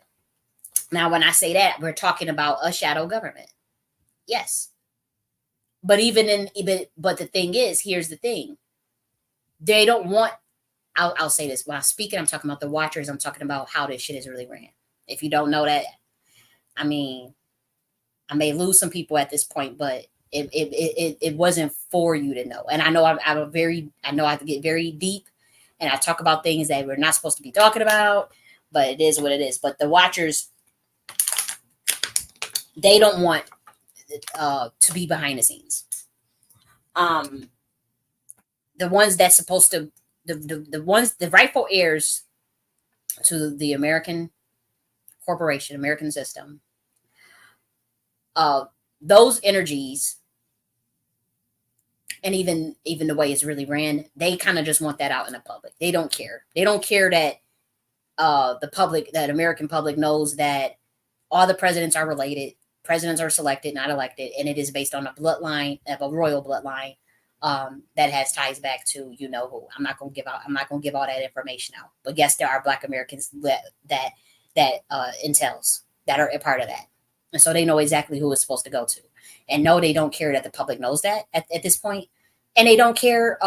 Now, when I say that, we're talking about a shadow government. Yes, but but the thing is, here's the thing: they don't want. I'll say this when I'm speaking. I'm talking about the watchers. I'm talking about how this shit is really ran. If you don't know that, I mean, I may lose some people at this point, but it wasn't for you to know. And I know I know I have to get very deep, and I talk about things that we're not supposed to be talking about, but it is what it is. But the watchers, they don't want to be behind the scenes. The ones that's supposed to the rightful heirs to the American corporation, American system, those energies, and even the way it's really ran, they kind of just want that out in the public. They don't care. They don't care that the public, that American public knows that all the presidents are related. Presidents are selected, not elected, and it is based on a bloodline, of a royal bloodline that has ties back to who. I'm not going to give all that information out. But yes, there are Black Americans that entails, that are a part of that, and so they know exactly who it's supposed to go to. And no, they don't care that the public knows that at this point, and they don't care.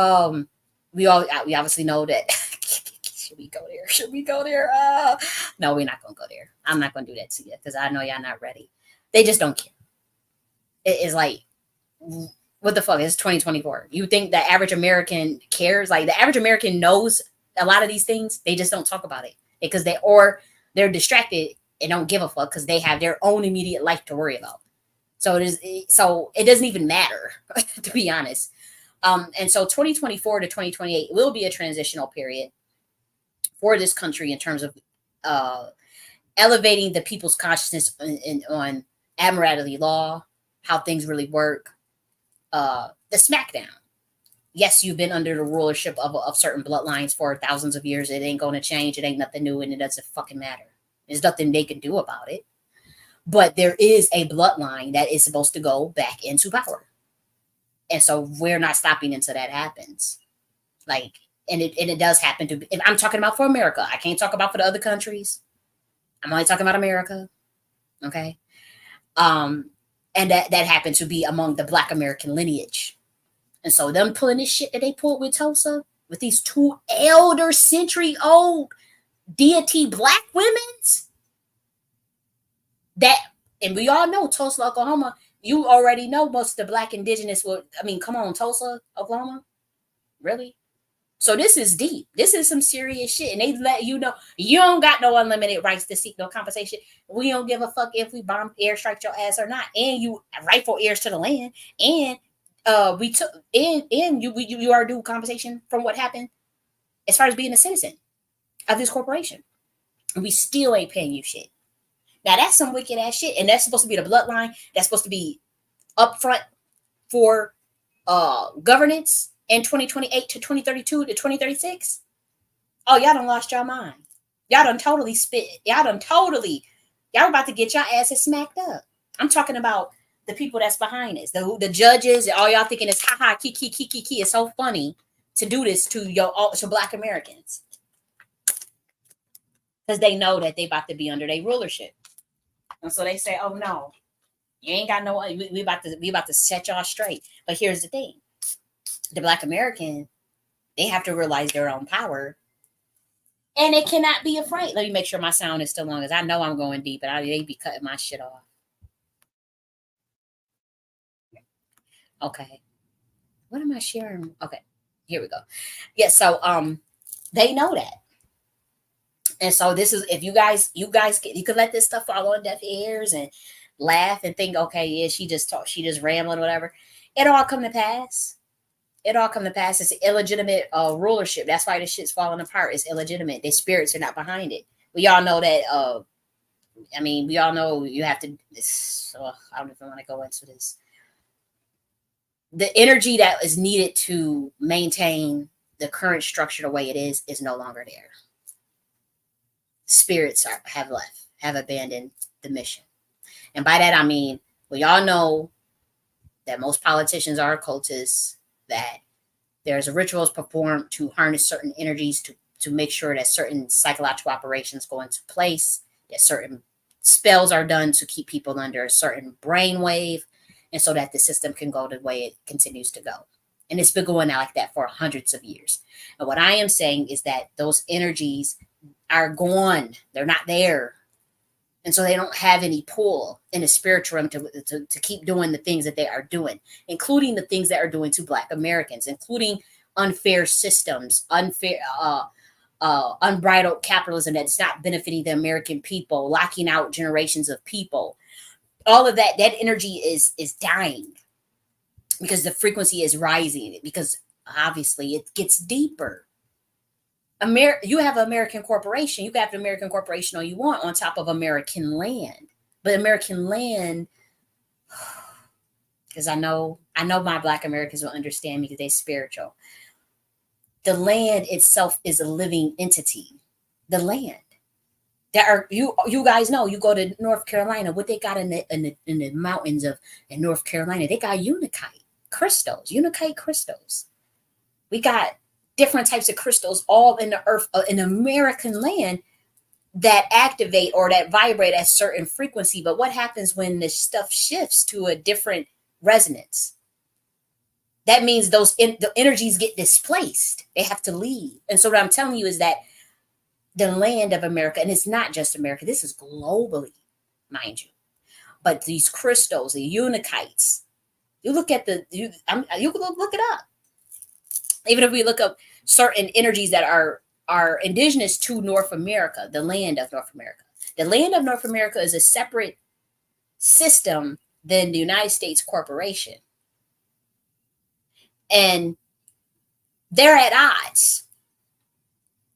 We obviously know that. Should we go there? Should we go there? No, we're not going to go there. I'm not going to do that to you because I know y'all not ready. They just don't care. It is like, what the fuck? It's 2024. You think the average American cares? Like, the average American knows a lot of these things. They just don't talk about it because they're distracted and don't give a fuck because they have their own immediate life to worry about. So it doesn't even matter, to be honest. And so 2024 to 2028 will be a transitional period for this country in terms of elevating the people's consciousness on admiralty law, how things really work, the smackdown. Yes, you've been under the rulership of certain bloodlines for thousands of years. It ain't going to change. It ain't nothing new, and it doesn't fucking matter. There's nothing they can do about it. But there is a bloodline that is supposed to go back into power. And so we're not stopping until that happens. Like, and it does happen to be, and I'm talking about for America. I can't talk about for the other countries. I'm only talking about America. Okay. And that happened to be among the Black American lineage. And so them pulling this shit that they pulled with Tulsa, with these 2 elder century old deity Black women's, that, and we all know Tulsa, Oklahoma, you already know most of the Black indigenous come on, Tulsa, Oklahoma? Really? So this is deep. This is some serious shit. And they let you know you don't got no unlimited rights to seek no compensation. We don't give a fuck if we bomb airstrike your ass or not. And you rightful heirs to the land. And we took and you are due compensation from what happened as far as being a citizen of this corporation. And we still ain't paying you shit. Now that's some wicked ass shit. And that's supposed to be the bloodline. That's supposed to be upfront for governance in 2028 to 2032 to 2036. Oh, y'all done lost your mind. Y'all done totally spit. Y'all about to get y'all asses smacked up. I'm talking about the people that's behind this, the judges. All y'all thinking is ha kiki. It's so funny to do this to Black Americans because they know that they about to be under their rulership, and so they say, "Oh no, you ain't got no. We about to set y'all straight." But here's the thing: the Black American, they have to realize their own power, and they cannot be afraid. Let me make sure my sound is still on, because I know I'm going deep, and they be cutting my shit off. Okay, what am I sharing? Okay, here we go. Yeah, so they know that. And so this is, if you guys you could let this stuff fall on deaf ears and laugh and think, okay, yeah, she just rambling, whatever. It all come to pass. It's illegitimate rulership. That's why this shit's falling apart. It's illegitimate. Their spirits are not behind it. We all know that I mean, we all know you have to. So I don't even want to go into this. The energy that is needed to maintain the current structure the way it is no longer there. Spirits have left, have abandoned the mission. And by that I mean, we all know that most politicians are occultists, that there's rituals performed to harness certain energies to make sure that certain psychological operations go into place, that certain spells are done to keep people under a certain brainwave, and so that the system can go the way it continues to go. And it's been going out like that for hundreds of years. And what I am saying is that those energies are gone. They're not there. And so they don't have any pull in the spiritual realm to keep doing the things that they are doing, including the things that are doing to Black Americans, including unfair systems, unbridled capitalism that's not benefiting the American people, locking out generations of people. All of that energy is dying because the frequency is rising, because obviously it gets deeper. You have an American corporation. You can have the American corporation all you want on top of American land, but American land, because I know my Black Americans will understand me because they're spiritual. The land itself is a living entity. The land. There are you guys know, you go to North Carolina, what they got in the mountains of in North Carolina, they got unakite crystals. We got different types of crystals all in the earth, in American land, that activate or that vibrate at certain frequency. But what happens when this stuff shifts to a different resonance? That means the energies get displaced. They have to leave. And so what I'm telling you is that the land of America, and it's not just America, this is globally, mind you. But these crystals, the unikites, you look at you can look it up. Even if we look up certain energies that are indigenous to North America, the land of North America. The land of North America is a separate system than the United States corporation. And they're at odds.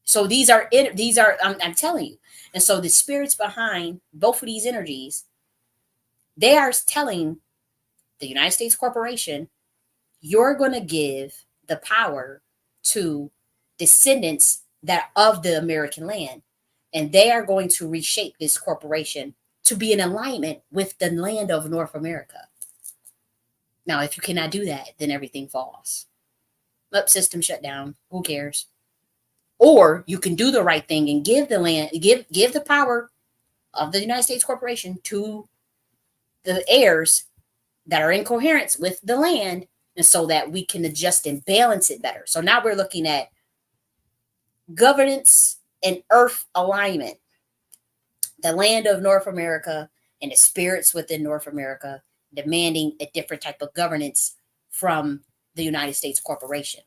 So these are I'm telling you. And so the spirits behind both of these energies, they are telling the United States corporation, you're going to give the power to descendants that of the American land, and they are going to reshape this corporation to be in alignment with the land of North America. Now, if you cannot do that, then everything falls. System shut down. Who cares? Or you can do the right thing and give the land, give the power of the United States corporation to the heirs that are in coherence with the land, and so that we can adjust and balance it better. So now we're looking at governance and earth alignment, the land of North America and the spirits within North America demanding a different type of governance from the United States corporation.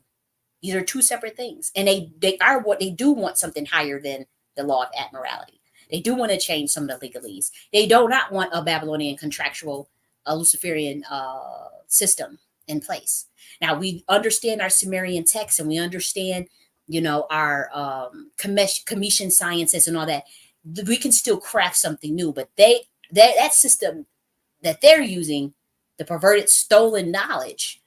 These are two separate things. And they do want something higher than the law of admiralty. They do want to change some of the legalese. They do not want a Babylonian contractual, a Luciferian system in place. Now, we understand our Sumerian texts, and we understand, our commission sciences and all that. We can still craft something new, but that system that they're using, the perverted, stolen knowledge,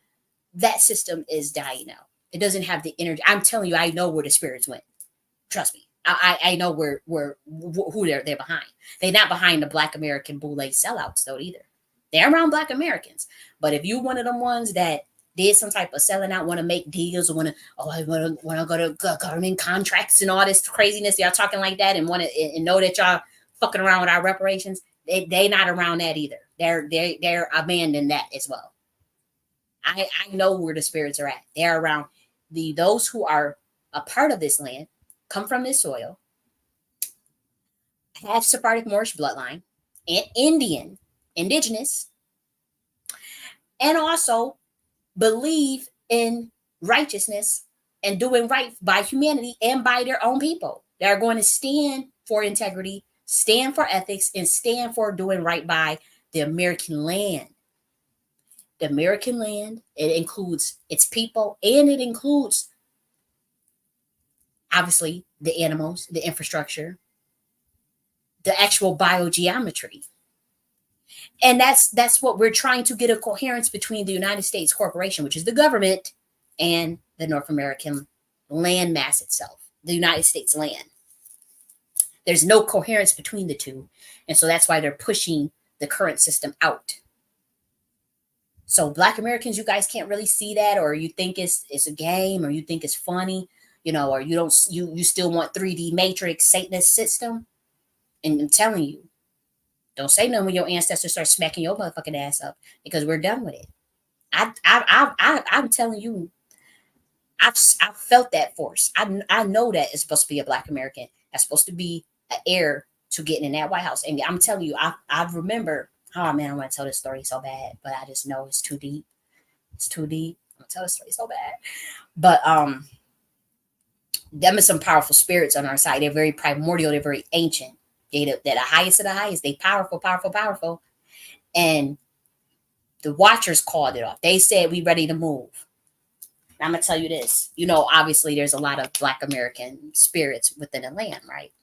that system is dying out. It doesn't have the energy. I'm telling you, I know where the spirits went. Trust me. I know who they're behind. They're not behind the Black American Boule sellouts though either. They're around Black Americans. But if you one of them ones that did some type of selling out, want to make deals, or I want to go to government contracts and all this craziness, y'all talking like that, and want to and know that y'all fucking around with our reparations, they not around that either. They're abandoning that as well. I know where the spirits are at. They're around those who are a part of this land, come from this soil, have Sephardic Moorish bloodline, and indigenous, and also believe in righteousness and doing right by humanity and by their own people. They're going to stand for integrity, stand for ethics, and stand for doing right by the American land. The American land, it includes its people, and it includes, obviously, the animals, the infrastructure, the actual biogeometry. And that's what we're trying to get a coherence between the United States corporation, which is the government, and the North American land mass itself, the United States land. There's no coherence between the two. And so that's why they're pushing the current system out. So Black Americans, you guys can't really see that, or you think it's a game, or you think it's funny, or you don't you still want 3D Matrix Satanist system. And I'm telling you, don't say no when your ancestors start smacking your motherfucking ass up, because we're done with it. I'm telling you, I've felt that force. I know that it's supposed to be a Black American. That's supposed to be an heir to getting in that White House. And I'm telling you, I remember. Oh man, I want to tell this story so bad, but I just know it's too deep. It's too deep. I'm gonna tell this story so bad. But them are some powerful spirits on our side. They're very primordial. They're very ancient. They're the highest of the highest. They powerful, powerful, powerful. And the Watchers called it off. They said we ready to move. I'm gonna tell you this. Obviously there's a lot of Black American spirits within the land, right?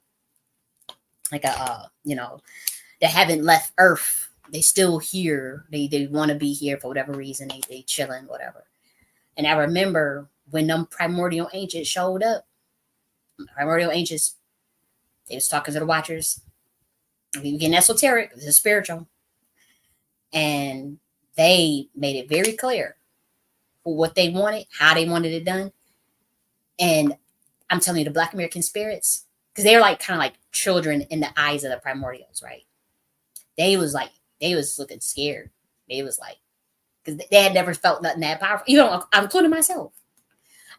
Like they haven't left Earth. They still here. They want to be here for whatever reason. They chilling, whatever. And I remember when them primordial ancients showed up. Primordial ancients, they was talking to the Watchers. We were getting esoteric. This is spiritual. And they made it very clear for what they wanted, how they wanted it done. And I'm telling you, the Black American spirits, because they're like kind of like children in the eyes of the primordials, right? They was looking scared. They was like, because they had never felt nothing that powerful. Including myself.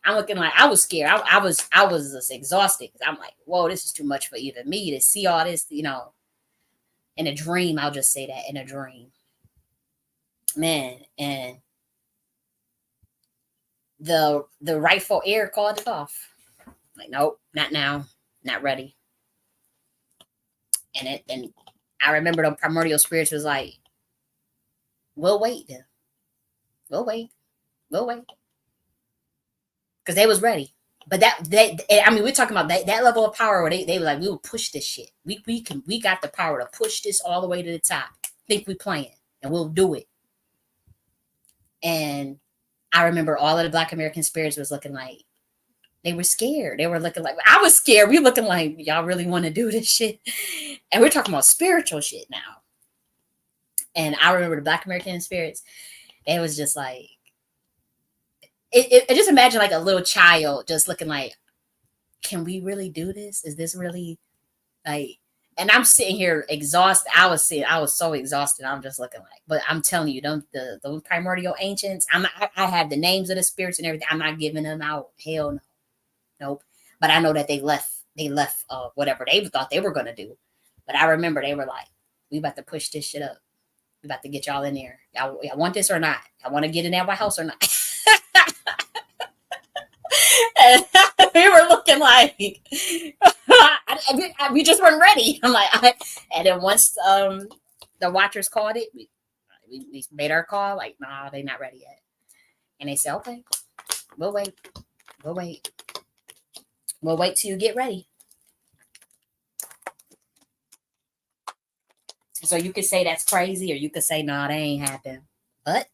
I'm looking like I was scared. I was just exhausted. I'm like, whoa, this is too much for even me to see all this, in a dream. I'll just say that, in a dream. Man, and the rightful heir called it off. Like, nope, not now, not ready. And I remember the primordial spirits was like, we'll wait then. We'll wait. We'll wait. Because they was ready. But we're talking about that level of power where they were like, we will push this shit. We got the power to push this all the way to the top. Think we playing, and we'll do it. And I remember all of the Black American spirits was looking like they were scared. They were looking like, I was scared. We looking like, y'all really want to do this shit? And we're talking about spiritual shit now. And I remember the Black American spirits, it was just like, I just imagine like a little child just looking like, can we really do this? Is this really like? And I'm sitting here exhausted. I was so exhausted. I'm just looking like, but I'm telling you, those primordial ancients. I have the names of the spirits and everything. I'm not giving them out. Hell no, nope. But I know that they left. Whatever they thought they were gonna do. But I remember they were like, we about to push this shit up. We about to get y'all in there. Y'all want this or not? I want to get in that White House or not? And we were looking like we just weren't ready. I'm like, and then once the Watchers called it, we made our call. Like, nah, they're not ready yet. And they said, okay, we'll wait. We'll wait. We'll wait till you get ready. So you could say that's crazy, or you could say, nah, that ain't happened. But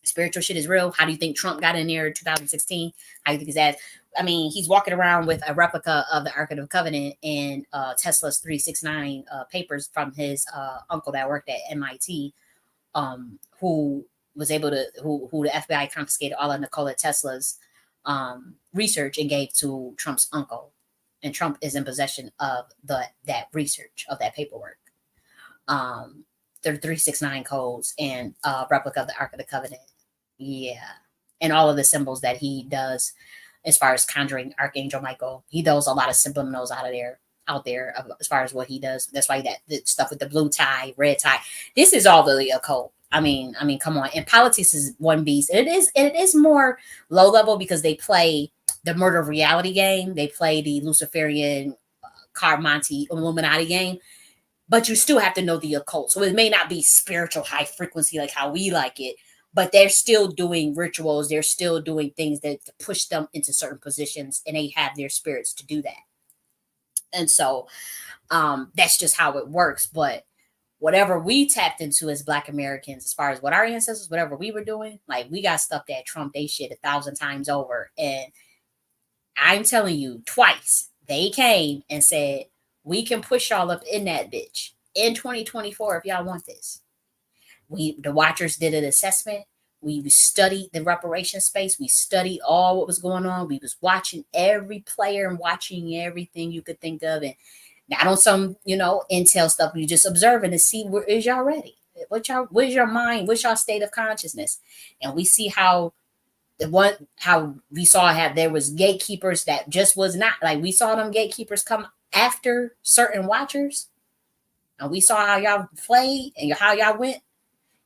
spiritual shit is real. How do you think Trump got in there in 2016? How do you think his ass? I mean, he's walking around with a replica of the Ark of the Covenant and Tesla's 369 papers from his uncle that worked at MIT, who was able to, who the FBI confiscated all of Nikola Tesla's research and gave to Trump's uncle. And Trump is in possession of that research, of that paperwork. Their 369 codes and replica of the Ark of the Covenant. Yeah. And all of the symbols that he does as far as conjuring Archangel Michael. He does a lot of subliminals out there as far as what he does. That's why the stuff with the blue tie, red tie. This is all the occult. I mean, come on. And politics is one beast. It is more low level because they play the murder of reality game. They play the Luciferian Carmonte Illuminati game. But you still have to know the occult. So it may not be spiritual high frequency like how we like it, but they're still doing rituals. They're still doing things that push them into certain positions, and they have their spirits to do that. And so that's just how it works. But whatever we tapped into as Black Americans, as far as what our ancestors, whatever we were doing, like we got stuff that Trump they shit 1,000 times over. And I'm telling you, twice they came and said, we can push y'all up in that bitch in 2024 if y'all want this. The watchers did an assessment. We studied the reparation space. We studied all what was going on. We was watching every player and watching everything you could think of, and not on some, intel stuff. We just observing to see where is y'all ready. Where's your mind? What's your state of consciousness? And we see how we saw there was gatekeepers that just was not like, we saw them gatekeepers come after certain watchers, and we saw how y'all played and how y'all went,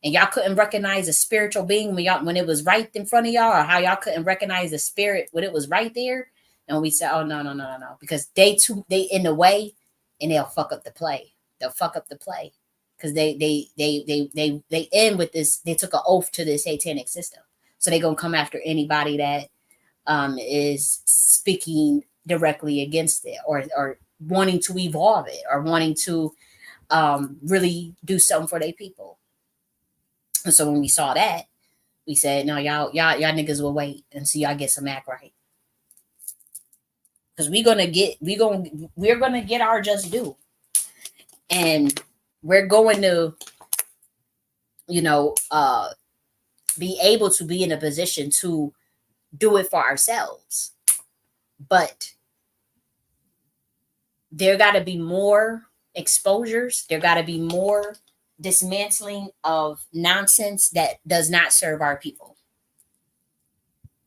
and y'all couldn't recognize a spiritual being when it was right in front of y'all, or how y'all couldn't recognize the spirit when it was right there. And we said, oh no, because they in the way, and they'll fuck up the play. They'll fuck up the play because they end with this. They took an oath to the satanic system, so they're gonna come after anybody that is speaking directly against it, or wanting to evolve it, or wanting to really do something for their people. And so when we saw that, we said, no, y'all niggas will wait until y'all get some act right. Because we're gonna get our just due. And we're going to, be able to be in a position to do it for ourselves. But there gotta be more exposures, there gotta be more dismantling of nonsense that does not serve our people.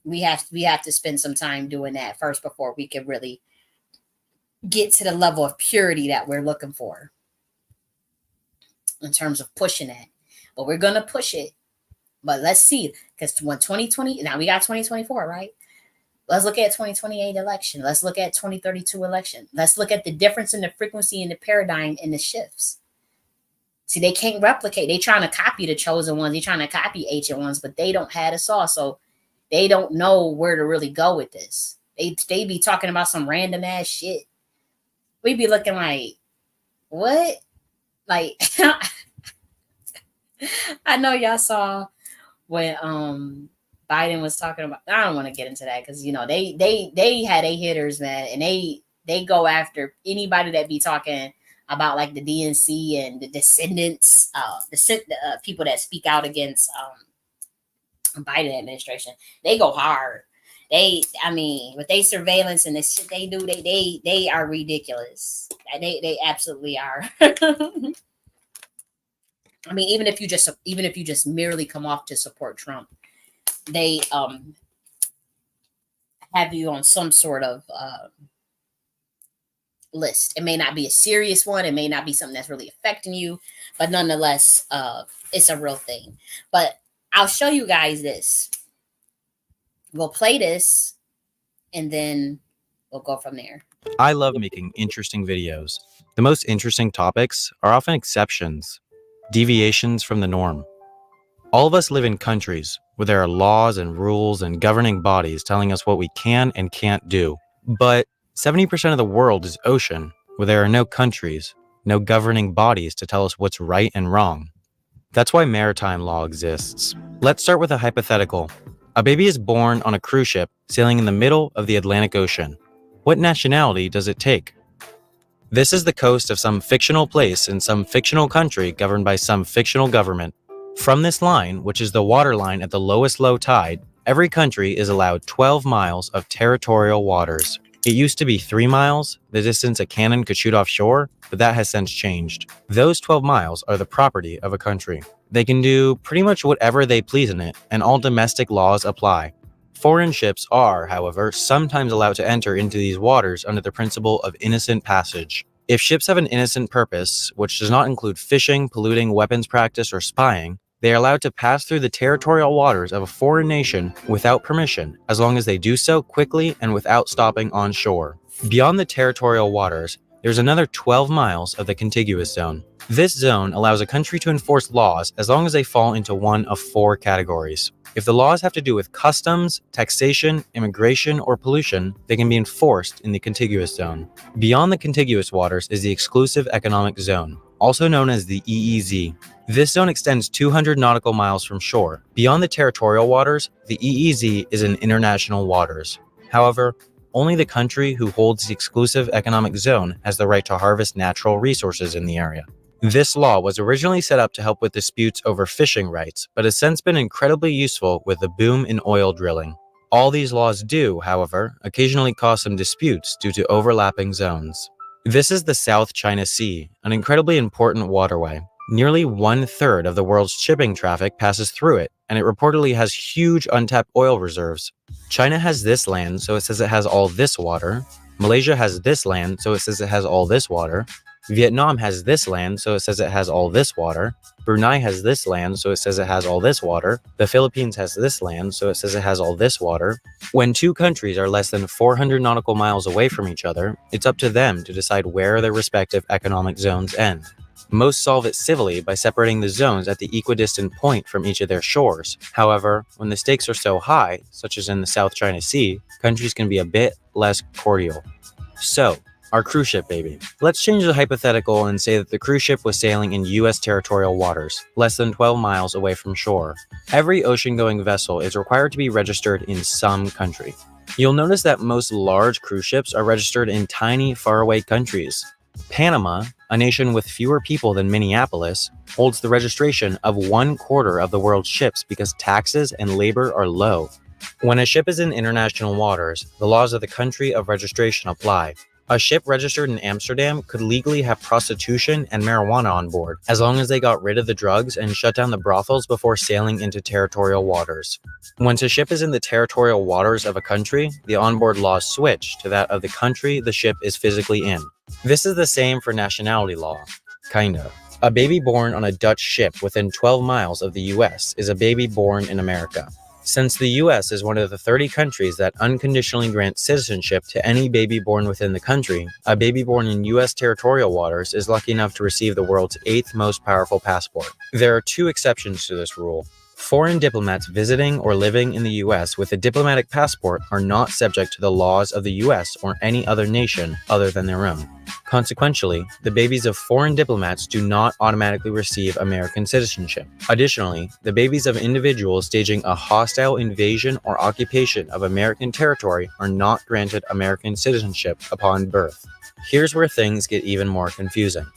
We have to spend some time doing that first before we can really get to the level of purity that we're looking for in terms of pushing it. But we're gonna push it. But let's see, because when 2020, now we got 2024, right? Let's look at 2028 election. Let's look at 2032 election. Let's look at the difference in the frequency and the paradigm and the shifts. See, they can't replicate. They trying to copy the chosen ones. They trying to copy ancient ones, but they don't have a sauce. So they don't know where to really go with this. They be talking about some random ass shit. We be looking like, what? Like, I know y'all saw when Biden was talking about, I don't want to get into that because they had a hitters, man, and they go after anybody that be talking about like the DNC and the descendants, the people that speak out against Biden administration. They go hard. With their surveillance and the shit they do, they are ridiculous. They absolutely are. I mean, even if you just merely come off to support Trump, they have you on some sort of list. It may not be a serious one. It may not be something that's really affecting you, but nonetheless, it's a real thing. But I'll show you guys this. We'll play this, and then we'll go from there. I love making interesting videos. The most interesting topics are often exceptions, deviations from the norm. All of us live in countries where there are laws and rules and governing bodies telling us what we can and can't do. But 70% of the world is ocean, where there are no countries, no governing bodies to tell us what's right and wrong. That's why maritime law exists. Let's start with a hypothetical. A baby is born on a cruise ship sailing in the middle of the Atlantic Ocean. What nationality does it take? This is the coast of some fictional place in some fictional country governed by some fictional government. From this line, which is the water line at the lowest low tide, every country is allowed 12 miles of territorial waters. It used to be 3 miles, the distance a cannon could shoot offshore, but that has since changed. Those 12 miles are the property of a country. They can do pretty much whatever they please in it, and all domestic laws apply. Foreign ships are, however, sometimes allowed to enter into these waters under the principle of innocent passage. If ships have an innocent purpose, which does not include fishing, polluting, weapons practice, or spying, they are allowed to pass through the territorial waters of a foreign nation without permission, as long as they do so quickly and without stopping on shore. Beyond the territorial waters, there's another 12 miles of the contiguous zone. This zone allows a country to enforce laws as long as they fall into one of 4 categories. If the laws have to do with customs, taxation, immigration, or pollution, they can be enforced in the contiguous zone. Beyond the contiguous waters is the exclusive economic zone, also known as the EEZ. This zone extends 200 nautical miles from shore. Beyond the territorial waters, the EEZ is in international waters. However, only the country who holds the exclusive economic zone has the right to harvest natural resources in the area. This law was originally set up to help with disputes over fishing rights, but has since been incredibly useful with the boom in oil drilling. All these laws do, however, occasionally cause some disputes due to overlapping zones. This is the South China Sea, an incredibly important waterway. Nearly 1/3 of the world's shipping traffic passes through it, and it reportedly has huge untapped oil reserves. China has this land, so it says it has all this water. Malaysia has this land, so it says it has all this water. Vietnam has this land, so it says it has all this water. Brunei has this land, so it says it has all this water. The Philippines has this land, so it says it has all this water. When 2 countries are less than 400 nautical miles away from each other, it's up to them to decide where their respective economic zones end. Most solve it civilly by separating the zones at the equidistant point from each of their shores. However, when the stakes are so high, such as in the South China Sea, countries can be a bit less cordial. So, our cruise ship baby. Let's change the hypothetical and say that the cruise ship was sailing in US territorial waters, less than 12 miles away from shore. Every ocean-going vessel is required to be registered in some country. You'll notice that most large cruise ships are registered in tiny, faraway countries. Panama, a nation with fewer people than Minneapolis, holds the registration of 1/4 of the world's ships because taxes and labor are low. When a ship is in international waters, the laws of the country of registration apply. A ship registered in Amsterdam could legally have prostitution and marijuana on board, as long as they got rid of the drugs and shut down the brothels before sailing into territorial waters. Once a ship is in the territorial waters of a country, the onboard laws switch to that of the country the ship is physically in. This is the same for nationality law. Kinda. A baby born on a Dutch ship within 12 miles of the US is a baby born in America. Since the US is one of the 30 countries that unconditionally grant citizenship to any baby born within the country, a baby born in US territorial waters is lucky enough to receive the world's 8th most powerful passport. There are 2 exceptions to this rule. Foreign diplomats visiting or living in the US with a diplomatic passport are not subject to the laws of the US or any other nation other than their own. Consequentially, the babies of foreign diplomats do not automatically receive American citizenship. Additionally, the babies of individuals staging a hostile invasion or occupation of American territory are not granted American citizenship upon birth. Here's where things get even more confusing.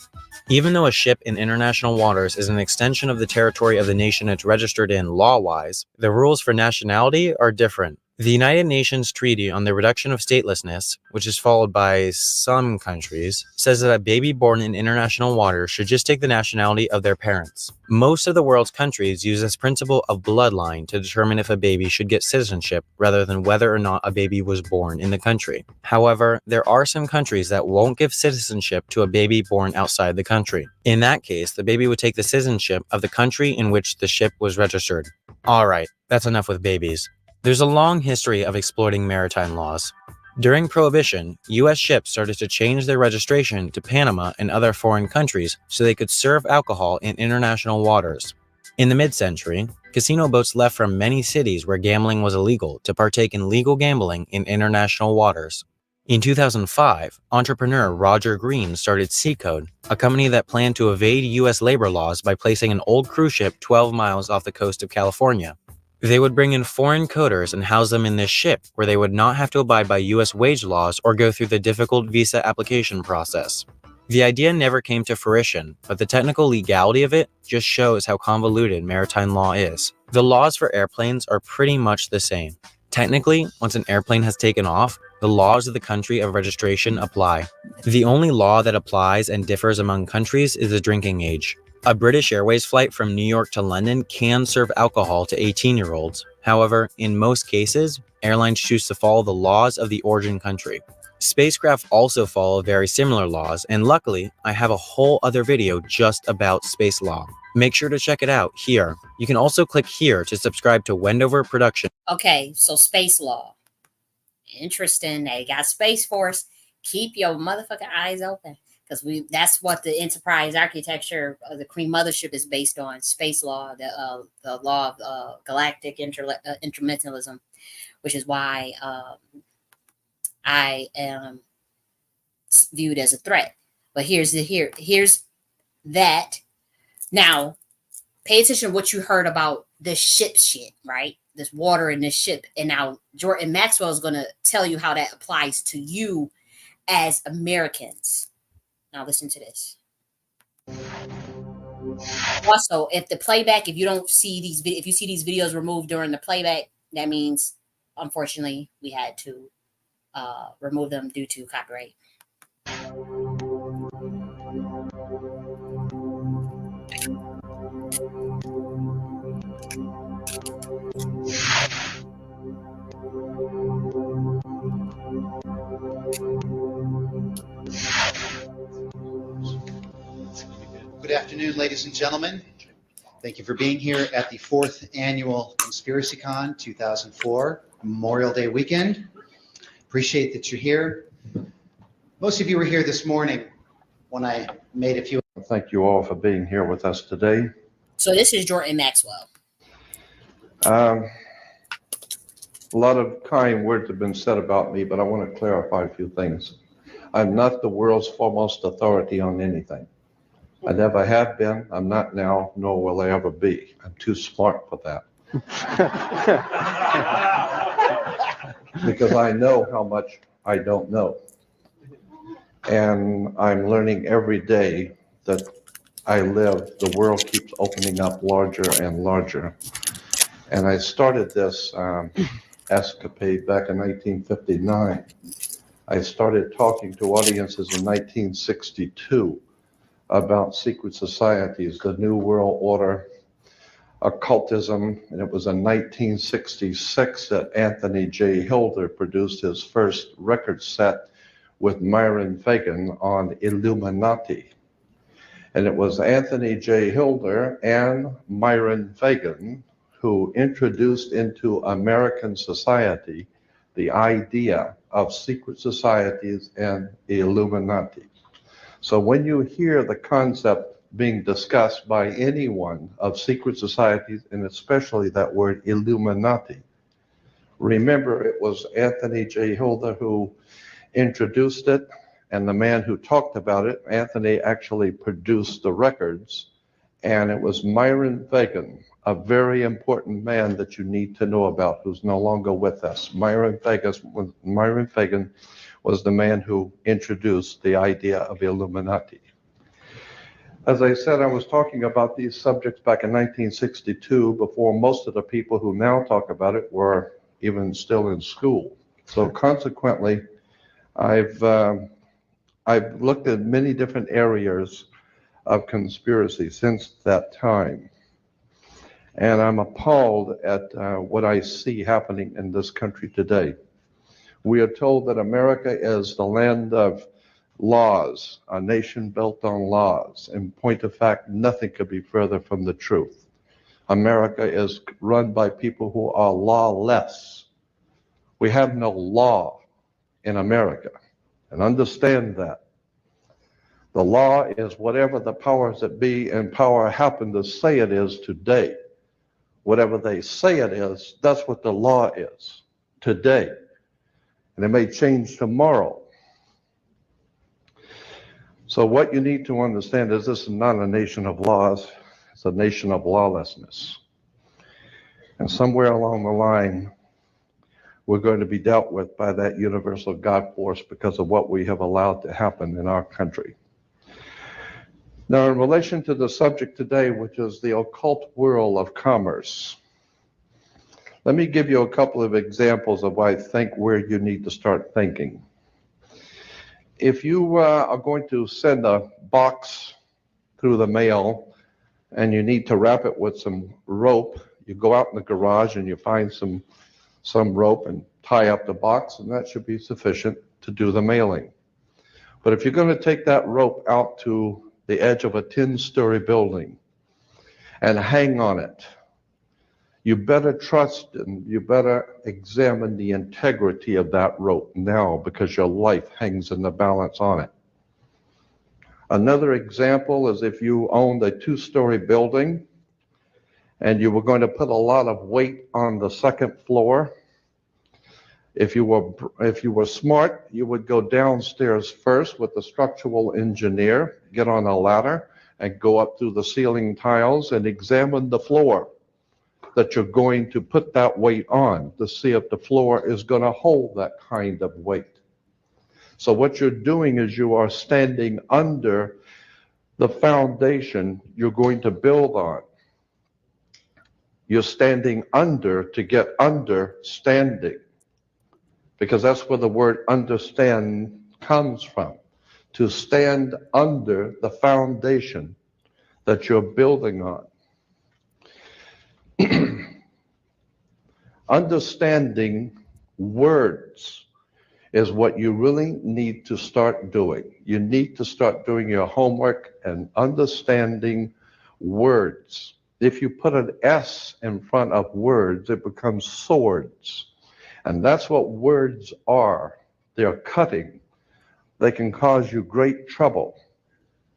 Even though a ship in international waters is an extension of the territory of the nation it's registered in law-wise, the rules for nationality are different. The United Nations Treaty on the Reduction of Statelessness, which is followed by some countries, says that a baby born in international waters should just take the nationality of their parents. Most of the world's countries use this principle of bloodline to determine if a baby should get citizenship rather than whether or not a baby was born in the country. However, there are some countries that won't give citizenship to a baby born outside the country. In that case, the baby would take the citizenship of the country in which the ship was registered. Alright, that's enough with babies. There's a long history of exploiting maritime laws. During Prohibition, US ships started to change their registration to Panama and other foreign countries so they could serve alcohol in international waters. In the mid-century, casino boats left from many cities where gambling was illegal to partake in legal gambling in international waters. In 2005, entrepreneur Roger Green started Seacode, a company that planned to evade US labor laws by placing an old cruise ship 12 miles off the coast of California. They would bring in foreign coders and house them in this ship, where they would not have to abide by US wage laws or go through the difficult visa application process. The idea never came to fruition, but the technical legality of it just shows how convoluted maritime law is. The laws for airplanes are pretty much the same. Technically, once an airplane has taken off, the laws of the country of registration apply. The only law that applies and differs among countries is the drinking age. A British Airways flight from New York to London can serve alcohol to 18-year-olds. However, in most cases, airlines choose to follow the laws of the origin country. Spacecraft also follow very similar laws, and luckily, I have a whole other video just about space law. Make sure to check it out here. You can also click here to subscribe to Wendover Production. Okay, so space law. Interesting. They got Space Force. Keep your motherfucking eyes open. because that's what the enterprise architecture of the Queen Mothership is based on: space law, the law of galactic intermentalism, which is why I am viewed as a threat. But here's that. Now, pay attention to what you heard about this shit, right? This water in this ship. And now Jordan Maxwell is going to tell you how that applies to you as Americans. Now listen to this. Also, if you don't see if you see these videos removed during the playback, that means, unfortunately, we had to remove them due to copyright. Good afternoon, ladies and gentlemen. Thank you for being here at the 4th Annual ConspiracyCon 2004 Memorial Day weekend. Appreciate that you're here. Most of you were here this morning when I made a few. Thank you all for being here with us today. So this is Jordan Maxwell. A lot of kind words have been said about me, but I want to clarify a few things. I'm not the world's foremost authority on anything. I never have been, I'm not now, nor will I ever be. I'm too smart for that. Because I know how much I don't know. And I'm learning every day that I live, the world keeps opening up larger and larger. And I started this escapade back in 1959. I started talking to audiences in 1962 about secret societies, the New World Order, occultism, and it was in 1966 that Anthony J. Hilder produced his first record set with Myron Fagan on Illuminati. And it was Anthony J. Hilder and Myron Fagan who introduced into American society the idea of secret societies and Illuminati. So when you hear the concept being discussed by anyone of secret societies, and especially that word Illuminati, remember it was Anthony J. Hilder who introduced it, and the man who talked about it, Anthony actually produced the records, and it was Myron Fagan, a very important man that you need to know about, who's no longer with us. Myron Fagan was the man who introduced the idea of Illuminati. As I said, I was talking about these subjects back in 1962 before most of the people who now talk about it were even still in school. So consequently, I've looked at many different areas of conspiracy since that time. And I'm appalled at what I see happening in this country today. We are told that America is the land of laws, a nation built on laws. In point of fact, nothing could be further from the truth. America is run by people who are lawless. We have no law in America, and understand that. The law is whatever the powers that be in power happen to say it is today. Whatever they say it is, that's what the law is today. And it may change tomorrow. So what you need to understand is this is not a nation of laws, it's a nation of lawlessness. And somewhere along the line, we're going to be dealt with by that universal God force because of what we have allowed to happen in our country. Now, in relation to the subject today, which is the occult world of commerce, let me give you a couple of examples of I think where you need to start thinking. If you are going to send a box through the mail and you need to wrap it with some rope, you go out in the garage and you find some rope and tie up the box, and that should be sufficient to do the mailing. But if you're going to take that rope out to the edge of a 10-story building and hang on it, you better trust and you better examine the integrity of that rope now, because your life hangs in the balance on it. Another example is if you owned a two-story building and you were going to put a lot of weight on the second floor. If you were smart, you would go downstairs first with the structural engineer, get on a ladder, and go up through the ceiling tiles and examine the floor that you're going to put that weight on to see if the floor is going to hold that kind of weight. So what you're doing is you are standing under the foundation you're going to build on. You're standing under to get understanding, because that's where the word understand comes from, to stand under the foundation that you're building on. Understanding words is what you really need to start doing. You need to start doing your homework and understanding words. If you put an S in front of words, it becomes swords. And that's what words are. They're cutting. They can cause you great trouble.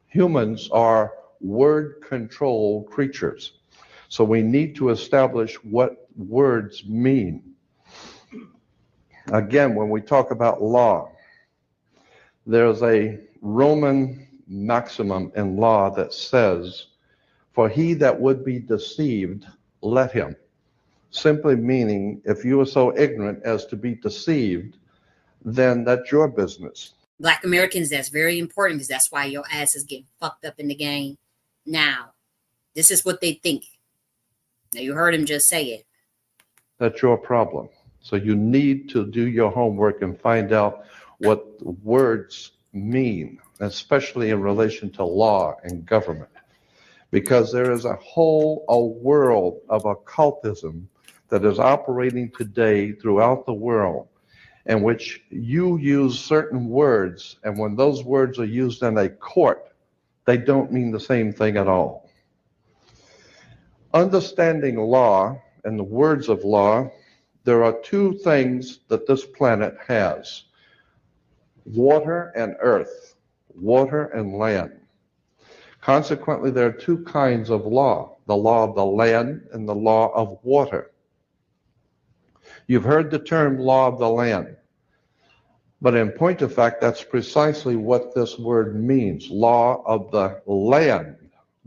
Humans are word-controlled creatures. So we need to establish what words mean. Again, when we talk about law, there's a Roman maximum in law that says, "For he that would be deceived, let him." Simply meaning, if you are so ignorant as to be deceived, then that's your business. Black Americans, that's very important, because that's why your ass is getting fucked up in the game now. This is what they think. Now, you heard him just say it. That's your problem. So you need to do your homework and find out what words mean, especially in relation to law and government. Because there is a world of occultism that is operating today throughout the world, in which you use certain words, and when those words are used in a court, they don't mean the same thing at all. Understanding law and the words of law, there are two things that this planet has: water and earth, water and land. Consequently, there are two kinds of law: the law of the land and the law of water. You've heard the term law of the land, but in point of fact, that's precisely what this word means, law of the land,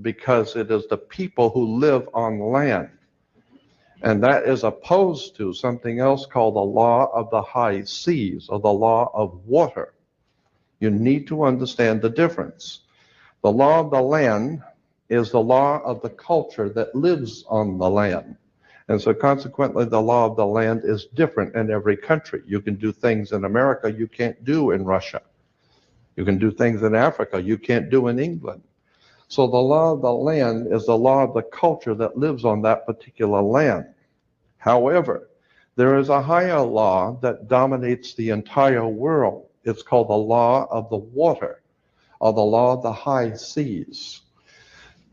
because it is the people who live on land. And that is opposed to something else called the law of the high seas, or the law of water. You need to understand the difference. The law of the land is the law of the culture that lives on the land. And so consequently, the law of the land is different in every country. You can do things in America you can't do in Russia. You can do things in Africa you can't do in England. So the law of the land is the law of the culture that lives on that particular land. However, there is a higher law that dominates the entire world. It's called the law of the water, or the law of the high seas.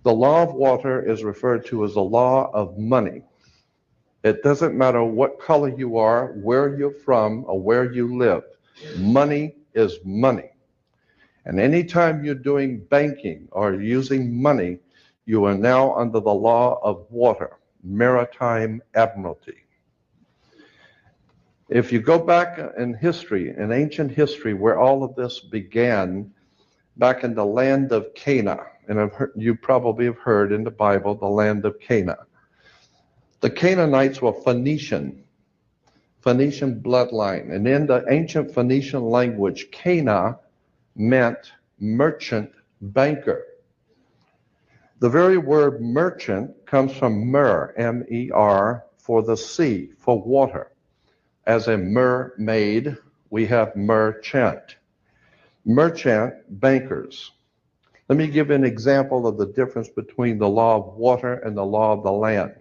The law of water is referred to as the law of money. It doesn't matter what color you are, where you're from, or where you live. Money is money. And anytime you're doing banking or using money, you are now under the law of water, maritime admiralty. If you go back in history, in ancient history, where all of this began, back in the land of Canaan, and you probably have heard in the Bible, the land of Canaan. The Canaanites were Phoenician bloodline. And in the ancient Phoenician language, Cana meant merchant banker. The very word merchant comes from mer, M-E-R, for the sea, for water. As a mermaid, we have merchant. Merchant bankers. Let me give you an example of the difference between the law of water and the law of the land.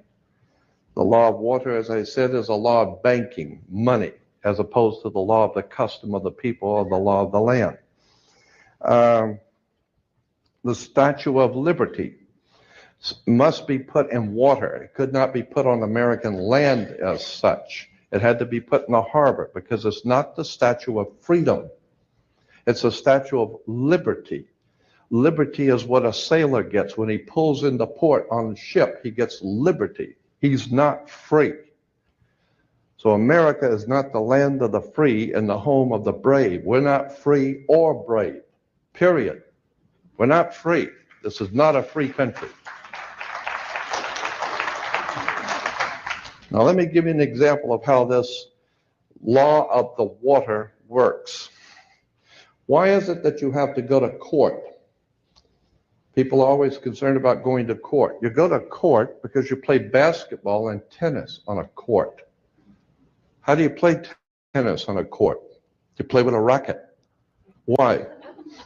The law of water, as I said, is a law of banking, money, as opposed to the law of the custom of the people, or the law of the land. The Statue of Liberty must be put in water. It could not be put on American land as such. It had to be put in the harbor, because it's not the Statue of Freedom. It's a Statue of Liberty. Liberty is what a sailor gets when he pulls into port on the ship. He gets liberty. He's not free. So America is not the land of the free and the home of the brave. We're not free or brave, period. We're not free. This is not a free country. Now let me give you an example of how this law of the water works. Why is it that you have to go to court? People are always concerned about going to court. You go to court because you play basketball and tennis on a court. How do you play tennis on a court? You play with a racket. Why?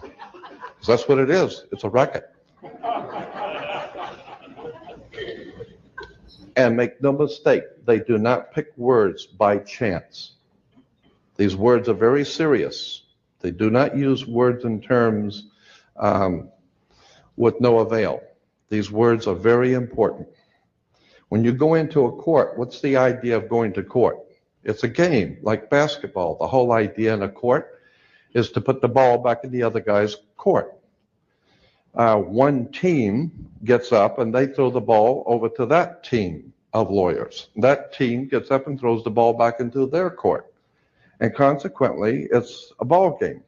Because that's what it is. It's a racket. And make no mistake, they do not pick words by chance. These words are very serious. They do not use words in terms with no avail. These words are very important. When you go into a court, what's the idea of going to court? It's a game like basketball. The whole idea in a court is to put the ball back in the other guy's court. One team gets up and they throw the ball over to that team of lawyers. That team gets up and throws the ball back into their court. And consequently, it's a ball game.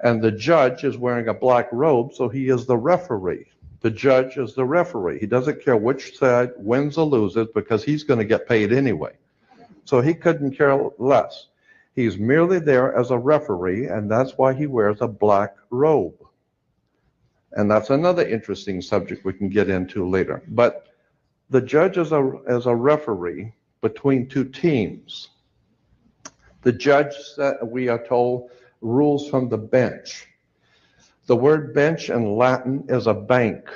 And the judge is wearing a black robe, so he is the referee. The judge is the referee. He doesn't care which side wins or loses because he's going to get paid anyway. So he couldn't care less. He's merely there as a referee, and that's why he wears a black robe. And that's another interesting subject we can get into later. But the judge is a referee between two teams. The judge, we are told, rules from the bench. The word bench in Latin is a bank.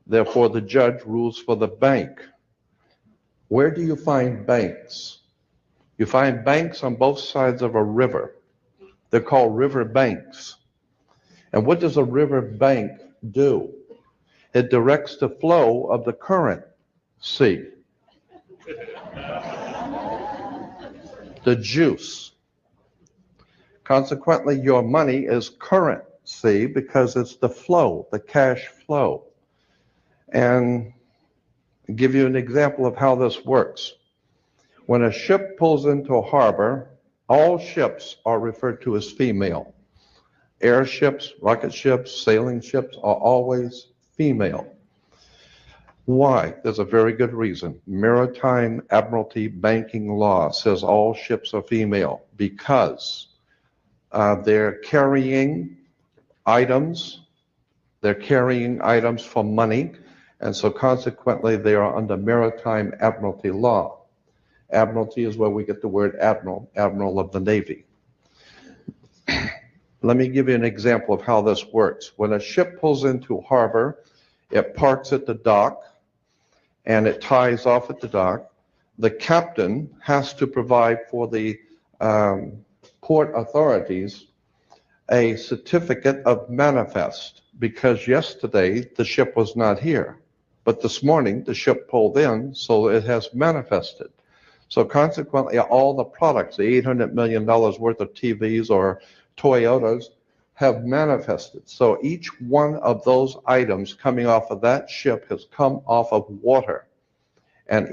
Therefore, the judge rules for the bank. Where do you find banks? You find banks on both sides of a river. They're called river banks. And what does a river bank do? It directs the flow of the current sea. The juice. Consequently, your money is currency because it's the flow, the cash flow. And I'll give you an example of how this works. When a ship pulls into a harbor, all ships are referred to as female. Airships, rocket ships, sailing ships are always female. Why? There's a very good reason. Maritime Admiralty banking law says all ships are female because they're carrying items for money, and so consequently they are under Maritime Admiralty law. Admiralty is where we get the word admiral, admiral of the Navy. Let me give you an example of how this works. When a ship pulls into harbor, it parks at the dock and it ties off at the dock. The captain has to provide for the port authorities a certificate of manifest because yesterday the ship was not here, but this morning the ship pulled in, so it has manifested. So consequently, all the products, the $800 million worth of TVs or Toyotas, have manifested. So each one of those items coming off of that ship has come off of water. And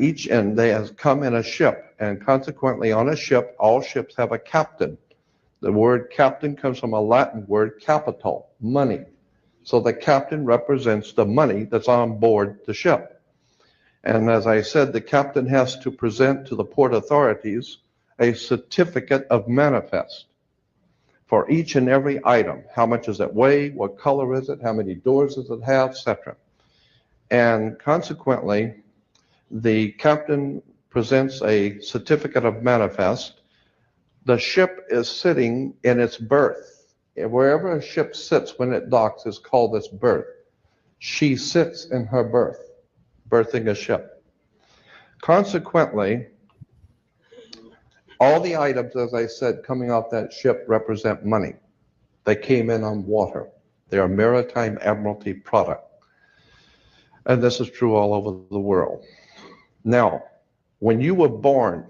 they has come in a ship. And consequently, on a ship, all ships have a captain. The word captain comes from a Latin word capital, money. So the captain represents the money that's on board the ship. And as I said, the captain has to present to the port authorities a certificate of manifest for each and every item. How much does it weigh? What color is it? How many doors does it have? Etc. And consequently, the captain presents a certificate of manifest. The ship is sitting in its berth. Wherever a ship sits when it docks is called its berth. She sits in her berth, berthing a ship. Consequently, all the items, as I said, coming off that ship represent money. They came in on water. They are Maritime Admiralty product. And this is true all over the world. Now, when you were born,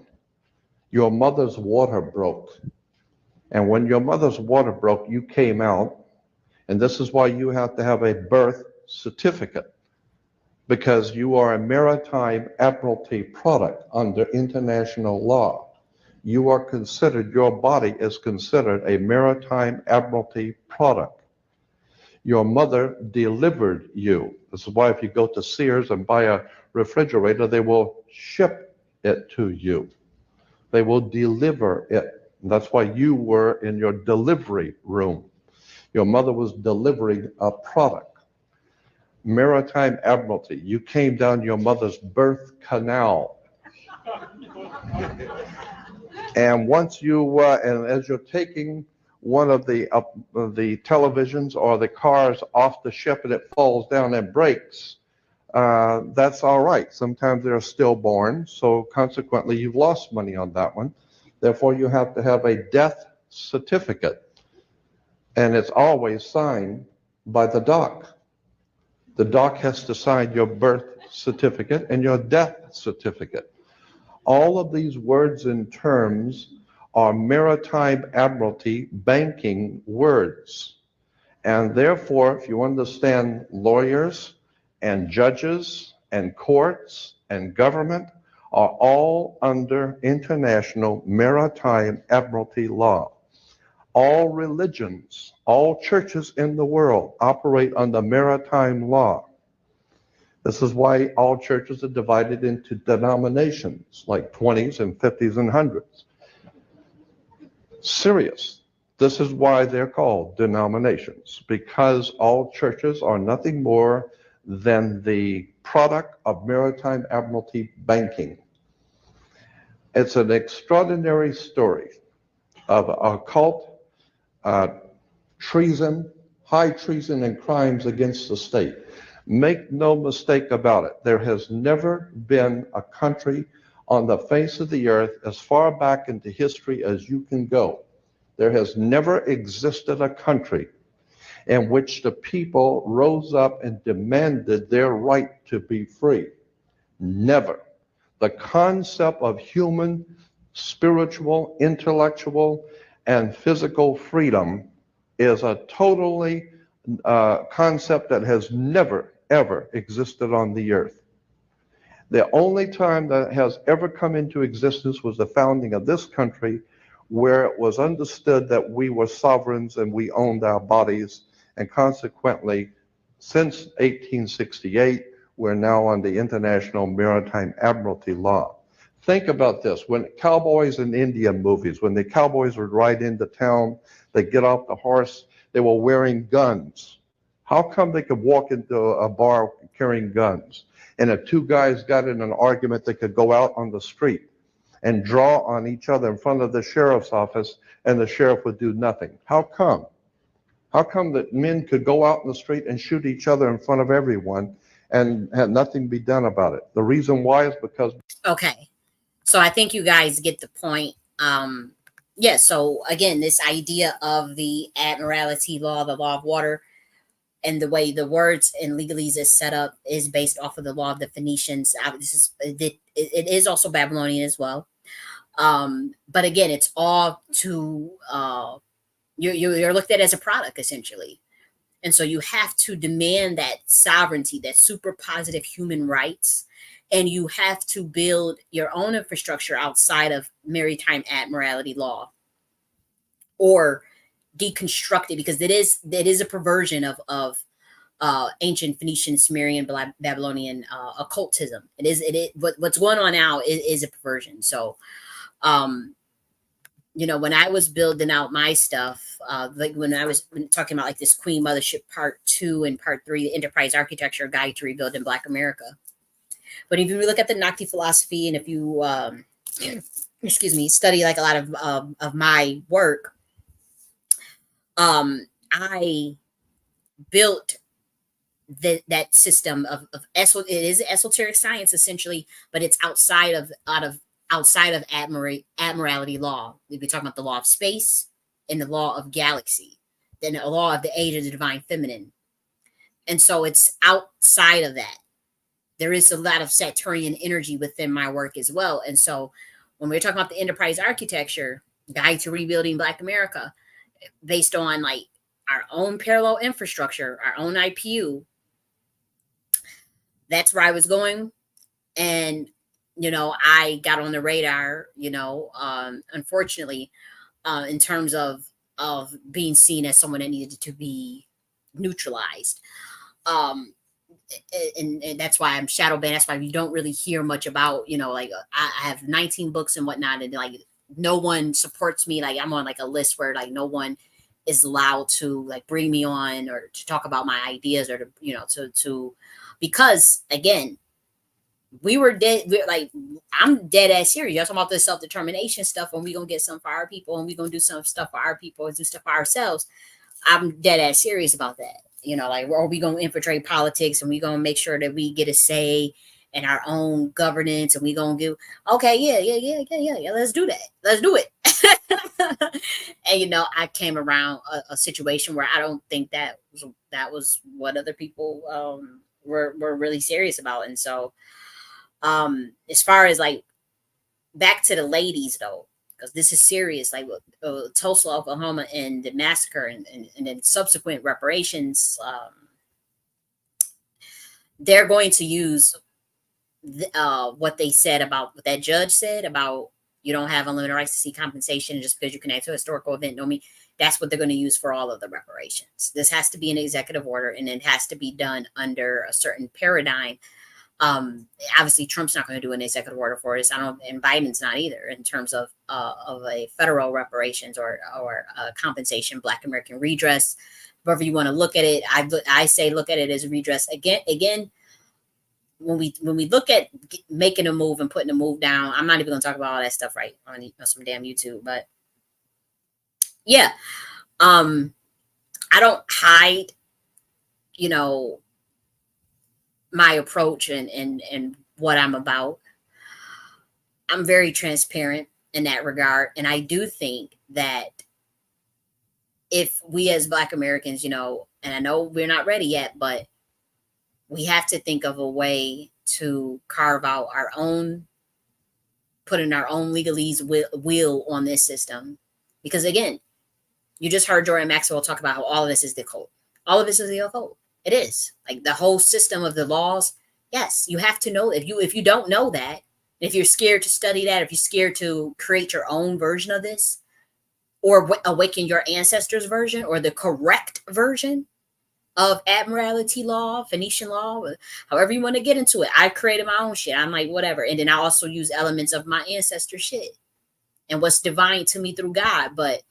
your mother's water broke. And when your mother's water broke, you came out And this is why you have to have a birth certificate, because you are a maritime admiralty product under international law. You are considered, your body is considered a maritime admiralty product. Your mother delivered you. This is why if you go to Sears and buy a refrigerator, they will ship it to you. They will deliver it. And that's why you were in your delivery room. Your mother was delivering a product. Maritime admiralty. You came down your mother's birth canal. And once you, and as you're taking one of the televisions or the cars off the ship and it falls down and breaks, that's all right. Sometimes they're stillborn, so consequently you've lost money on that one. Therefore, you have to have a death certificate, and it's always signed by the doc. The doc has to sign your birth certificate and your death certificate. All of these words and terms are maritime admiralty banking words. And therefore, if you understand lawyers and judges and courts and government are all under international maritime admiralty law. All religions, all churches in the world operate under maritime law. This is why all churches are divided into denominations, like 20s and 50s and 100s. Serious. This is why they're called denominations, because all churches are nothing more than the product of maritime admiralty banking. It's an extraordinary story of occult treason, high treason, and crimes against the state. Make no mistake about it. There has never been a country on the face of the earth as far back into history as you can go. There has never existed a country in which the people rose up and demanded their right to be free. Never. The concept of human, spiritual, intellectual, and physical freedom is a totally concept that has never, ever existed on the earth. The only time that has ever come into existence was the founding of this country, where it was understood that we were sovereigns and we owned our bodies, and consequently, since 1868, we're now on the International Maritime Admiralty Law. Think about this. When cowboys in Indian movies, when the cowboys would ride into town, they get off the horse, they were wearing guns. How come they could walk into a bar carrying guns? And if two guys got in an argument, they could go out on the street and draw on each other in front of the sheriff's office, and the sheriff would do nothing. How come? How come that men could go out in the street and shoot each other in front of everyone and have nothing be done about it? The reason why is because... Okay. So I think you guys get the point. Yeah, so again, this idea of the admiralty law, the law of water, and the way the words and legalese is set up is based off of the law of the Phoenicians. It is also Babylonian as well. But again, it's all to, you're looked at as a product, essentially. And so you have to demand that sovereignty, that super positive human rights, and you have to build your own infrastructure outside of maritime admiralty law, or deconstruct it, because it is a perversion of ancient Phoenician, Sumerian, Babylonian occultism. What's going on now is a perversion. So, when I was building out my stuff, like when I was talking about like this Queen Mothership Part 2 and Part 3, the Enterprise Architecture Guide to Rebuilding Black America. But if you look at the Nocti philosophy, and if you, study like a lot of my work, I built that system of it is esoteric science essentially, but it's outside of admiralty law. We've been talking about the law of space and the law of galaxy, then the law of the age of the divine feminine. And so it's outside of that. There is a lot of Saturnian energy within my work as well. And so when we're talking about the Enterprise Architecture Guide to Rebuilding Black America, based on like our own parallel infrastructure, our own IPU. That's where I was going. And, I got on the radar, unfortunately, in terms of being seen as someone that needed to be neutralized. Um, and that's why I'm shadow banned. That's why you don't really hear much about, like I have 19 books and whatnot, and like no one supports me. Like I'm on like a list where like no one is allowed to like bring me on or to talk about my ideas or to because again, we were dead. Like I'm dead ass serious. Y'all talking about this self-determination stuff, and we gonna get some for our people, and we gonna do some stuff for our people and do stuff for ourselves. I'm dead ass serious about that. Like, are we gonna infiltrate politics and we gonna make sure that we get a say in our own governance, and we gonna do okay, yeah. Let's do that. Let's do it. And I came around a situation where I don't think that was what other people were really serious about, and so as far as like back to the ladies though, because this is serious, like Tulsa, Oklahoma, and the massacre, and then subsequent reparations, they're going to use what they said about what that judge said about you don't have unlimited rights to see compensation just because you connect to a historical event. No, me, that's what they're going to use for all of the reparations. This has to be an executive order, and it has to be done under a certain paradigm. Obviously Trump's not going to do an executive order for us. And Biden's not either in terms of a federal reparations or compensation, Black American redress, however you want to look at it. I say, look at it as redress again, when we look at making a move and putting a move down, I'm not even going to talk about all that stuff right on some damn YouTube, but yeah, I don't hide, my approach and what I'm about. I'm very transparent in that regard. And I do think that if we as Black Americans, and I know we're not ready yet, but we have to think of a way to carve out our own, put in our own legalese will on this system. Because again, you just heard Jordan Maxwell talk about how all of this is the code. All of this is the code. It is like the whole system of the laws. Yes, you have to know. If you don't know that, if you're scared to study that, if you're scared to create your own version of this, or awaken your ancestors' version or the correct version of Admiralty law, Phoenician law, however you want to get into it. I created my own shit. I'm like, whatever. And then I also use elements of my ancestor shit and what's divine to me through God. But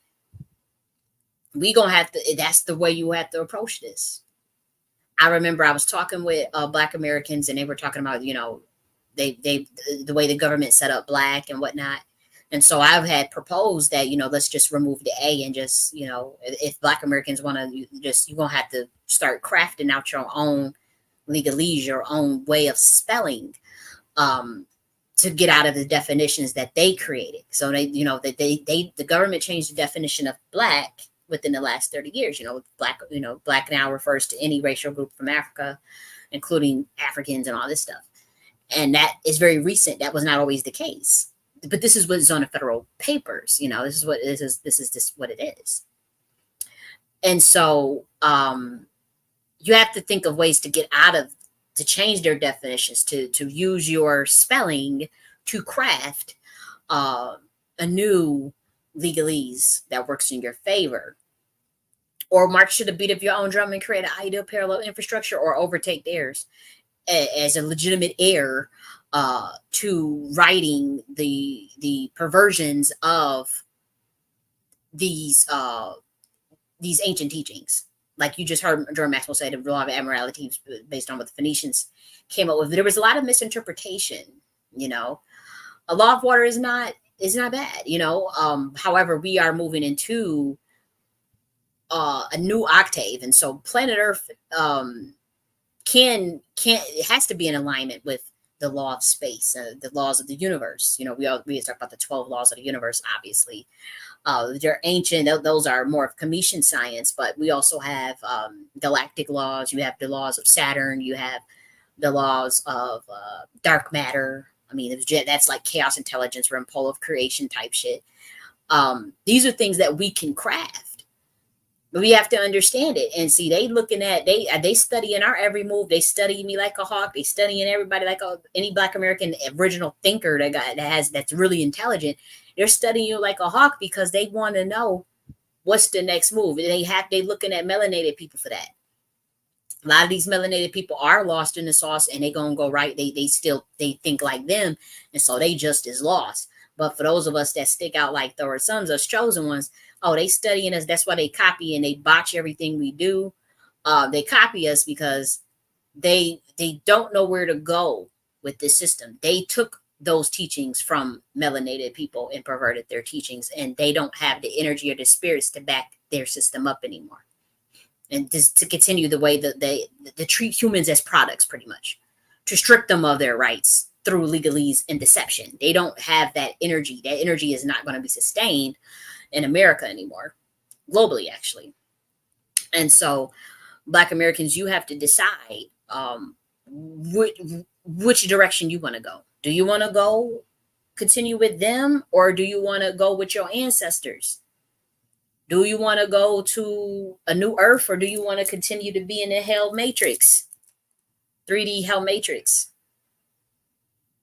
we gonna have to, that's the way you have to approach this. I remember I was talking with Black Americans, and they were talking about, they the way the government set up Black and whatnot. And so I've had proposed that, let's just remove the A and just, if Black Americans want to just, you're going to have to start crafting out your own legalese, your own way of spelling, to get out of the definitions that they created. So they, the government changed the definition of Black within the last 30 years. Black now refers to any racial group from Africa, including Africans and all this stuff. And that is very recent. That was not always the case. But this is what is on the federal papers. This is what it is. This is just what it is. And so you have to think of ways to get out of, to change their definitions, to use your spelling to craft a new legalese that works in your favor, or march to the beat of your own drum and create an ideal parallel infrastructure, or overtake theirs as a legitimate heir to writing the perversions of these ancient teachings. Like you just heard Jordan Maxwell say, the law of admiralty based on what the Phoenicians came up with. There was a lot of misinterpretation. A law of water is not bad. However, we are moving into a new octave, and so planet Earth it has to be in alignment with the law of space, the laws of the universe. We talk about the 12 laws of the universe, obviously. They're ancient. Those are more of Cometian science, but we also have galactic laws. You have the laws of Saturn. You have the laws of dark matter. I mean, that's like chaos intelligence, pole of creation type shit. These are things that we can craft. But we have to understand it and see. They looking at they studying our every move. They study me like a hawk. They studying everybody like any Black American original thinker that's really intelligent. They're studying you like a hawk because they want to know what's the next move. They looking at melanated people for that. A lot of these melanated people are lost in the sauce, and they gonna go right. They think like them, and so they just as lost. But for those of us that stick out like Thor's sons, us chosen ones, oh, they studying us. That's why they copy and they botch everything we do. They copy us because they don't know where to go with this system. They took those teachings from melanated people and perverted their teachings, and they don't have the energy or the spirits to back their system up anymore. And just to continue the way that they treat humans as products, pretty much, to strip them of their rights through legalese and deception. They don't have that energy. That energy is not going to be sustained in America anymore, globally, actually. And so, Black Americans, you have to decide which direction you want to go. Do you want to go continue with them, or do you want to go with your ancestors? Do you want to go to a new earth, or do you want to continue to be in the hell matrix, 3D hell matrix?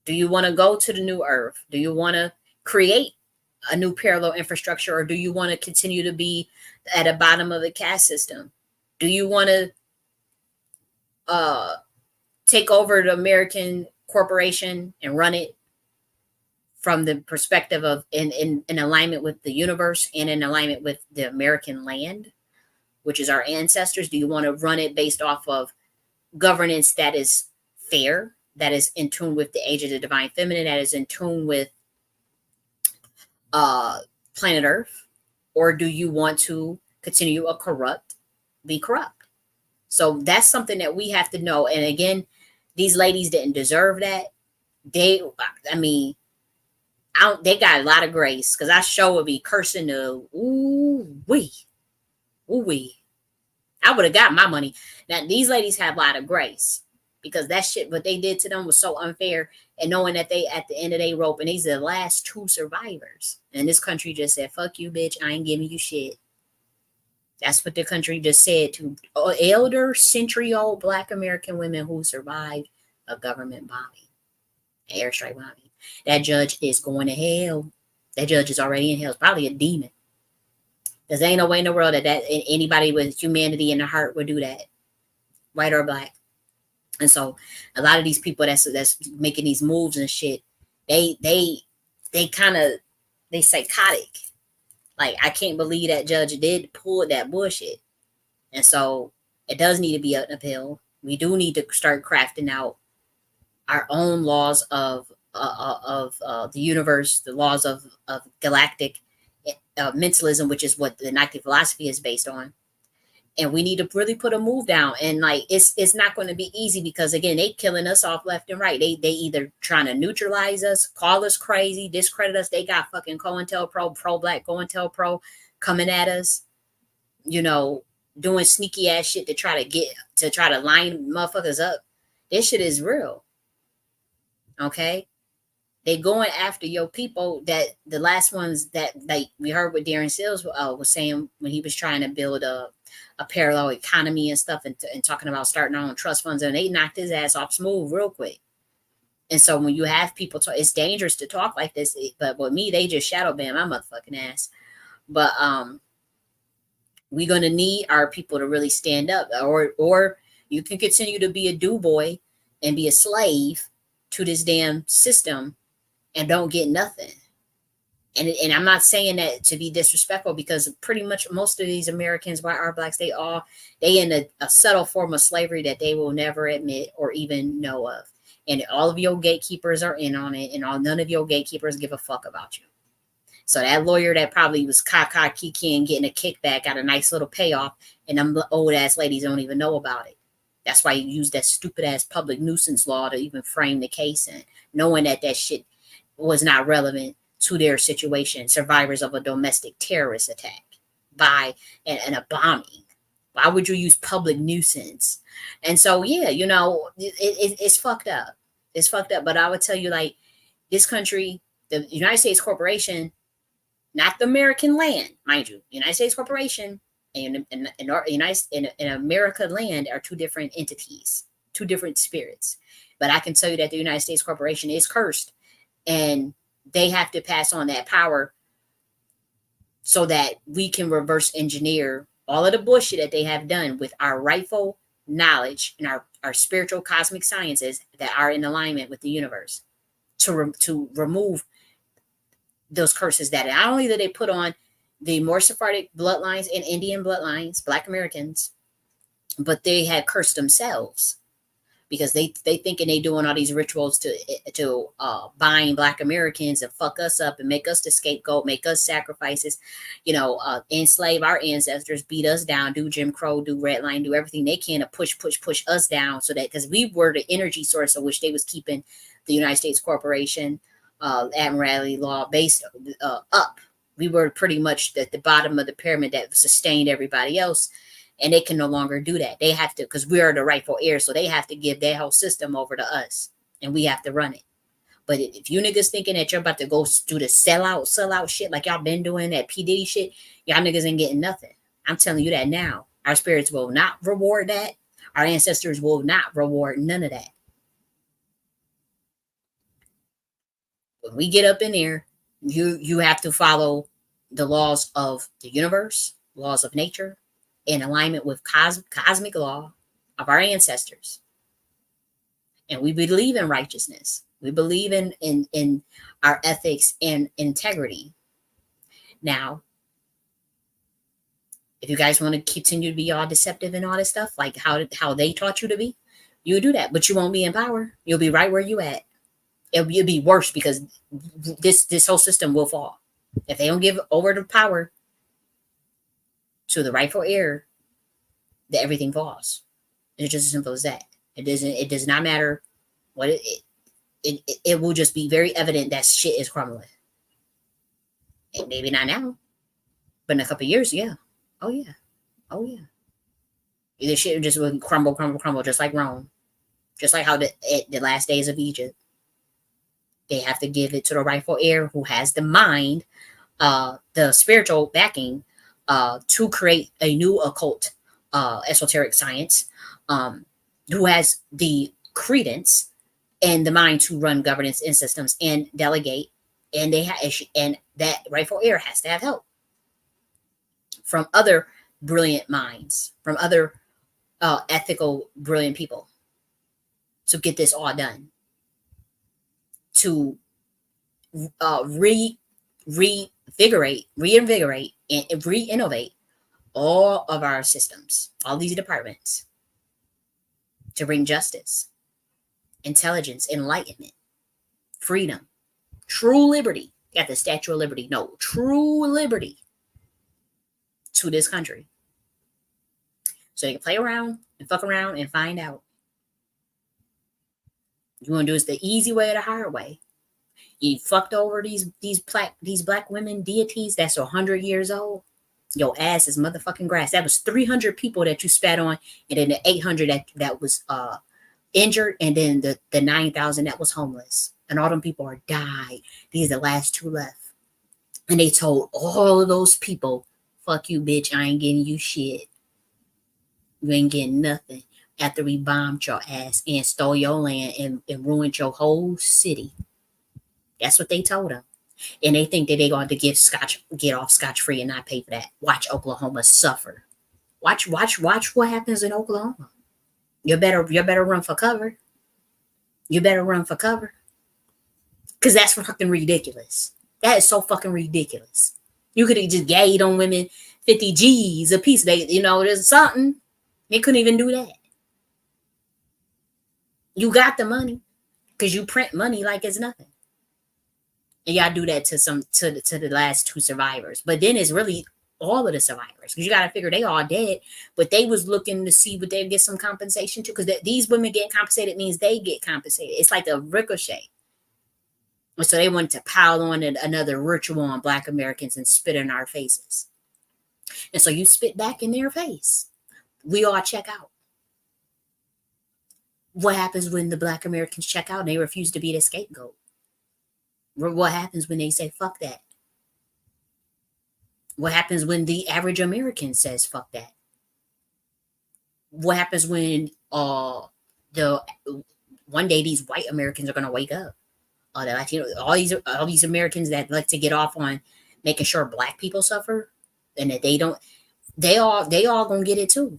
Do you want to go to the new earth? Do you want to create a new parallel infrastructure, or do you want to continue to be at the bottom of the caste system? Do you want to take over the American corporation and run it from the perspective of in alignment with the universe and in alignment with the American land, which is our ancestors? Do you want to run it based off of governance that is fair, that is in tune with the age of the divine feminine, that is in tune with planet Earth? Or do you want to continue be corrupt? So that's something that we have to know. And again, these ladies didn't deserve that. They got a lot of grace, because I sure would be cursing the ooh wee. I would have got my money. Now these ladies have a lot of grace, because that shit what they did to them was so unfair. And knowing that they at the end of their rope, and these are the last two survivors, and this country just said, "Fuck you, bitch! I ain't giving you shit." That's what the country just said to elder century-old Black American women who survived a government bombing, an airstrike bombing. That judge is going to hell. That judge is already in hell. It's probably a demon. Because there ain't no way in the world that anybody with humanity in the heart would do that, white or Black. And so a lot of these people that's making these moves and shit, they psychotic. Like, I can't believe that judge did pull that bullshit. And so it does need to be an appeal. We do need to start crafting out our own laws of the universe, the laws of galactic mentalism, which is what the Gnostic philosophy is based on. And we need to really put a move down. And like, it's not going to be easy, because again, they killing us off left and right. They either trying to neutralize us, call us crazy, discredit us. They got fucking COINTELPRO, pro-Black COINTELPRO coming at us, doing sneaky ass shit to try to line motherfuckers up. This shit is real. Okay. They going after your people. That the last ones that we heard what Darren Sills was saying when he was trying to build a parallel economy and stuff, and talking about starting our own trust funds, and they knocked his ass off smooth real quick. And so when you have people talk, it's dangerous to talk like this. But with me, they just shadow ban my motherfucking ass. But we're gonna need our people to really stand up, or you can continue to be a do boy and be a slave to this damn system and don't get nothing. And I'm not saying that to be disrespectful, because pretty much most of these Americans, white or Blacks, they in a subtle form of slavery that they will never admit or even know of. And all of your gatekeepers are in on it, and none of your gatekeepers give a fuck about you. So that lawyer that probably was kiki and getting a kickback got a nice little payoff, and them old ass ladies don't even know about it. That's why you use that stupid ass public nuisance law to even frame the case in, knowing that shit was not relevant to their situation. Survivors of a domestic terrorist attack by and a bombing. Why would you use public nuisance? And so, yeah, it's fucked up. It's fucked up. But I would tell you, like, this country, the United States corporation, not the American land, mind you, United States corporation, And in our in America land are two different entities, two different spirits. But I can tell you that the United States corporation is cursed, and they have to pass on that power so that we can reverse engineer all of the bullshit that they have done with our rightful knowledge and our spiritual cosmic sciences that are in alignment with the universe to remove those curses that not only that they put on the more Sephardic bloodlines and Indian bloodlines, Black Americans, but they had cursed themselves because they thinking they doing all these rituals to bind Black Americans and fuck us up and make us the scapegoat, make us sacrifices, enslave our ancestors, beat us down, do Jim Crow, do Redline, do everything they can to push us down, so that because we were the energy source of which they was keeping the United States corporation, admiralty law based up. We were pretty much at the bottom of the pyramid that sustained everybody else. And they can no longer do that. They have to, because we are the rightful heirs, so they have to give their whole system over to us, and we have to run it. But if you niggas thinking that you're about to go do the sell out shit like y'all been doing, that P. Diddy shit, y'all niggas ain't getting nothing. I'm telling you that now. Our spirits will not reward that. Our ancestors will not reward none of that. When we get up in there, you have to follow the laws of the universe, laws of nature, in alignment with cosmic law of our ancestors. And we believe in righteousness. We believe in our ethics and integrity. Now, if you guys want to continue to be all deceptive and all this stuff, like how they taught you to be, you'll do that, but you won't be in power. You'll be right where you at. It'll be worse because this whole system will fall. If they don't give over the power to the rightful heir, that everything falls. It's just as simple as that. It does not matter what it will just be very evident that shit is crumbling. And maybe not now, but in a couple of years, yeah. Oh yeah. The shit just will crumble, just like Rome. Just like how the last days of Egypt. They have to give it to the rightful heir who has the mind, the spiritual backing, to create a new occult, esoteric science, who has the credence and the mind to run governance and systems and delegate, and and that rightful heir has to have help from other brilliant minds, from other ethical, brilliant people to get this all done, to reinvigorate, and re-innovate all of our systems, all these departments, to bring justice, intelligence, enlightenment, freedom, true liberty. Got the Statue of Liberty. No, true liberty to this country. So you can play around and fuck around and find out. You want to do it the easy way or the hard way. You fucked over these black women deities that's 100 years old. Your ass is motherfucking grass. That was 300 people that you spat on, and then the 800 that was injured, and then the 9,000 that was homeless. And all them people are died. These are the last two left. And they told all of those people, fuck you, bitch. I ain't getting you shit. You ain't getting nothing. After we bombed your ass and stole your land and ruined your whole city. That's what they told them. And they think that they're going to get off scotch-free and not pay for that. Watch Oklahoma suffer. Watch what happens in Oklahoma. You better run for cover. You better run for cover. Because that's fucking ridiculous. That is so fucking ridiculous. You could have just gave on women 50 G's a piece. There's something. They couldn't even do that. You got the money because you print money like it's nothing. And y'all do that to the last two survivors. But then it's really all of the survivors, because you got to figure they all dead. But they was looking to see would they get some compensation too, because these women getting compensated means they get compensated. It's like a ricochet. And so they wanted to pile on another ritual on Black Americans and spit in our faces. And so you spit back in their face. We all check out. What happens when the Black Americans check out and they refuse to be the scapegoat? What happens when they say, fuck that? What happens when the average American says fuck that? What happens when the one day these white Americans are gonna wake up? The Latino, all these Americans that like to get off on making sure black people suffer and that they don't, they all gonna get it too.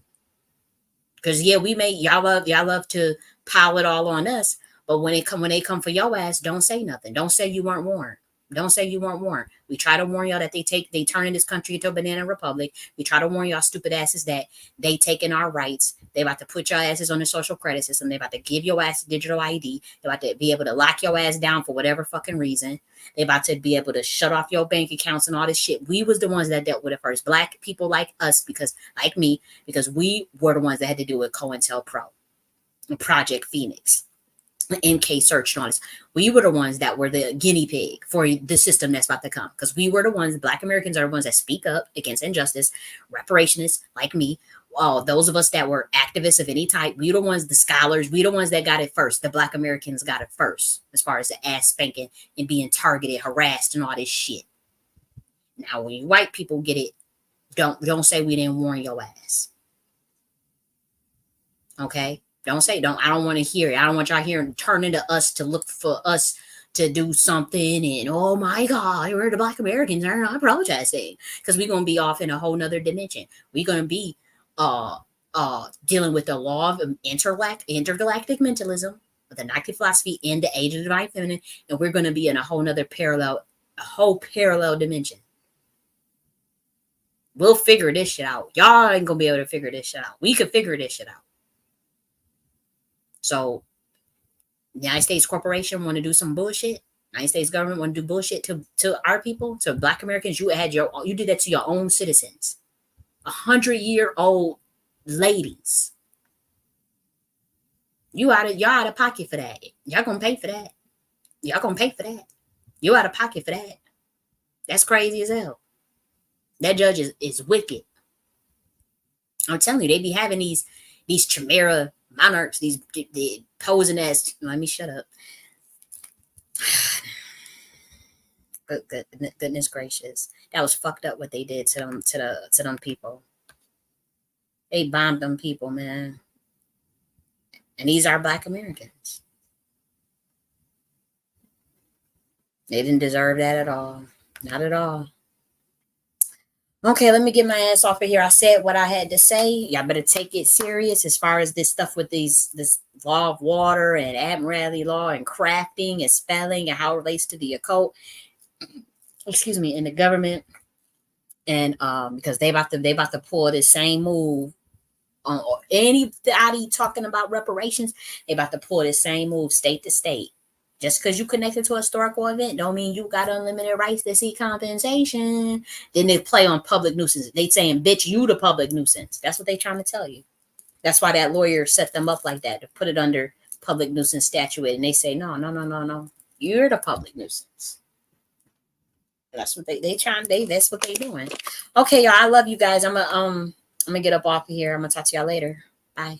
Because yeah, we may y'all love to pile it all on us, but when they come for your ass, don't say nothing. Don't say you weren't warned. Don't say you weren't warned. We try to warn y'all that they turn this country into a banana republic. We try to warn y'all stupid asses that they taking our rights. They about to put your asses on the social credit system. They about to give your ass digital ID. They about to be able to lock your ass down for whatever fucking reason. They about to be able to shut off your bank accounts and all this shit. We was the ones that dealt with it first. Black people like us, because like me, because we were the ones that had to do with COINTELPRO, Project Phoenix, MK Search and all this. We were the ones that were the guinea pig for the system that's about to come, because we were the ones, black Americans are the ones that speak up against injustice, reparationists like me. Those of us that were activists of any type, we the ones, the scholars, we the ones that got it first. The black Americans got it first as far as the ass spanking and being targeted, harassed and all this shit. Now when you white people get it, don't say we didn't warn your ass. Okay? Don't I don't want to hear it. I don't want y'all hearing turning to us to look for us to do something and oh my God, we're the black Americans are not protesting. Because we're gonna be off in a whole nother dimension. We're gonna be dealing with the law of intergalactic mentalism, the Nike philosophy, and the age of the divine feminine, and we're gonna be in a whole parallel dimension. We'll figure this shit out. Y'all ain't gonna be able to figure this shit out. We could figure this shit out. So, the United States corporation want to do some bullshit. United States government want to do bullshit to our people, to black Americans. You did that to your own citizens. 100-year-old ladies. Y'all out of pocket for that. Y'all gonna pay for that. Y'all gonna pay for that. You out of pocket for that. That's crazy as hell. That judge is wicked. I'm telling you, they be having these chimera monarchs, these posing as. Let me shut up. Goodness gracious, that was fucked up what they did to them people. They bombed them people, man. And these are black Americans. They didn't deserve that at all. Not at all. Okay, let me get my ass off of here. I said what I had to say. Y'all better take it serious as far as this stuff with this law of water and admiralty law and crafting and spelling and how it relates to the occult. Excuse me, in the government. And because they about to pull this same move on anybody talking about reparations, they about to pull this same move state to state. Just because you connected to a historical event don't mean you got unlimited rights to seek compensation. Then they play on public nuisance. They saying, bitch, you the public nuisance. That's what they trying to tell you. That's why that lawyer set them up like that, to put it under public nuisance statute. And they say, no. You're the public nuisance. That's what that's what they doing. Okay, y'all, I love you guys. I'm gonna get up off of here. I'm gonna talk to y'all later. Bye.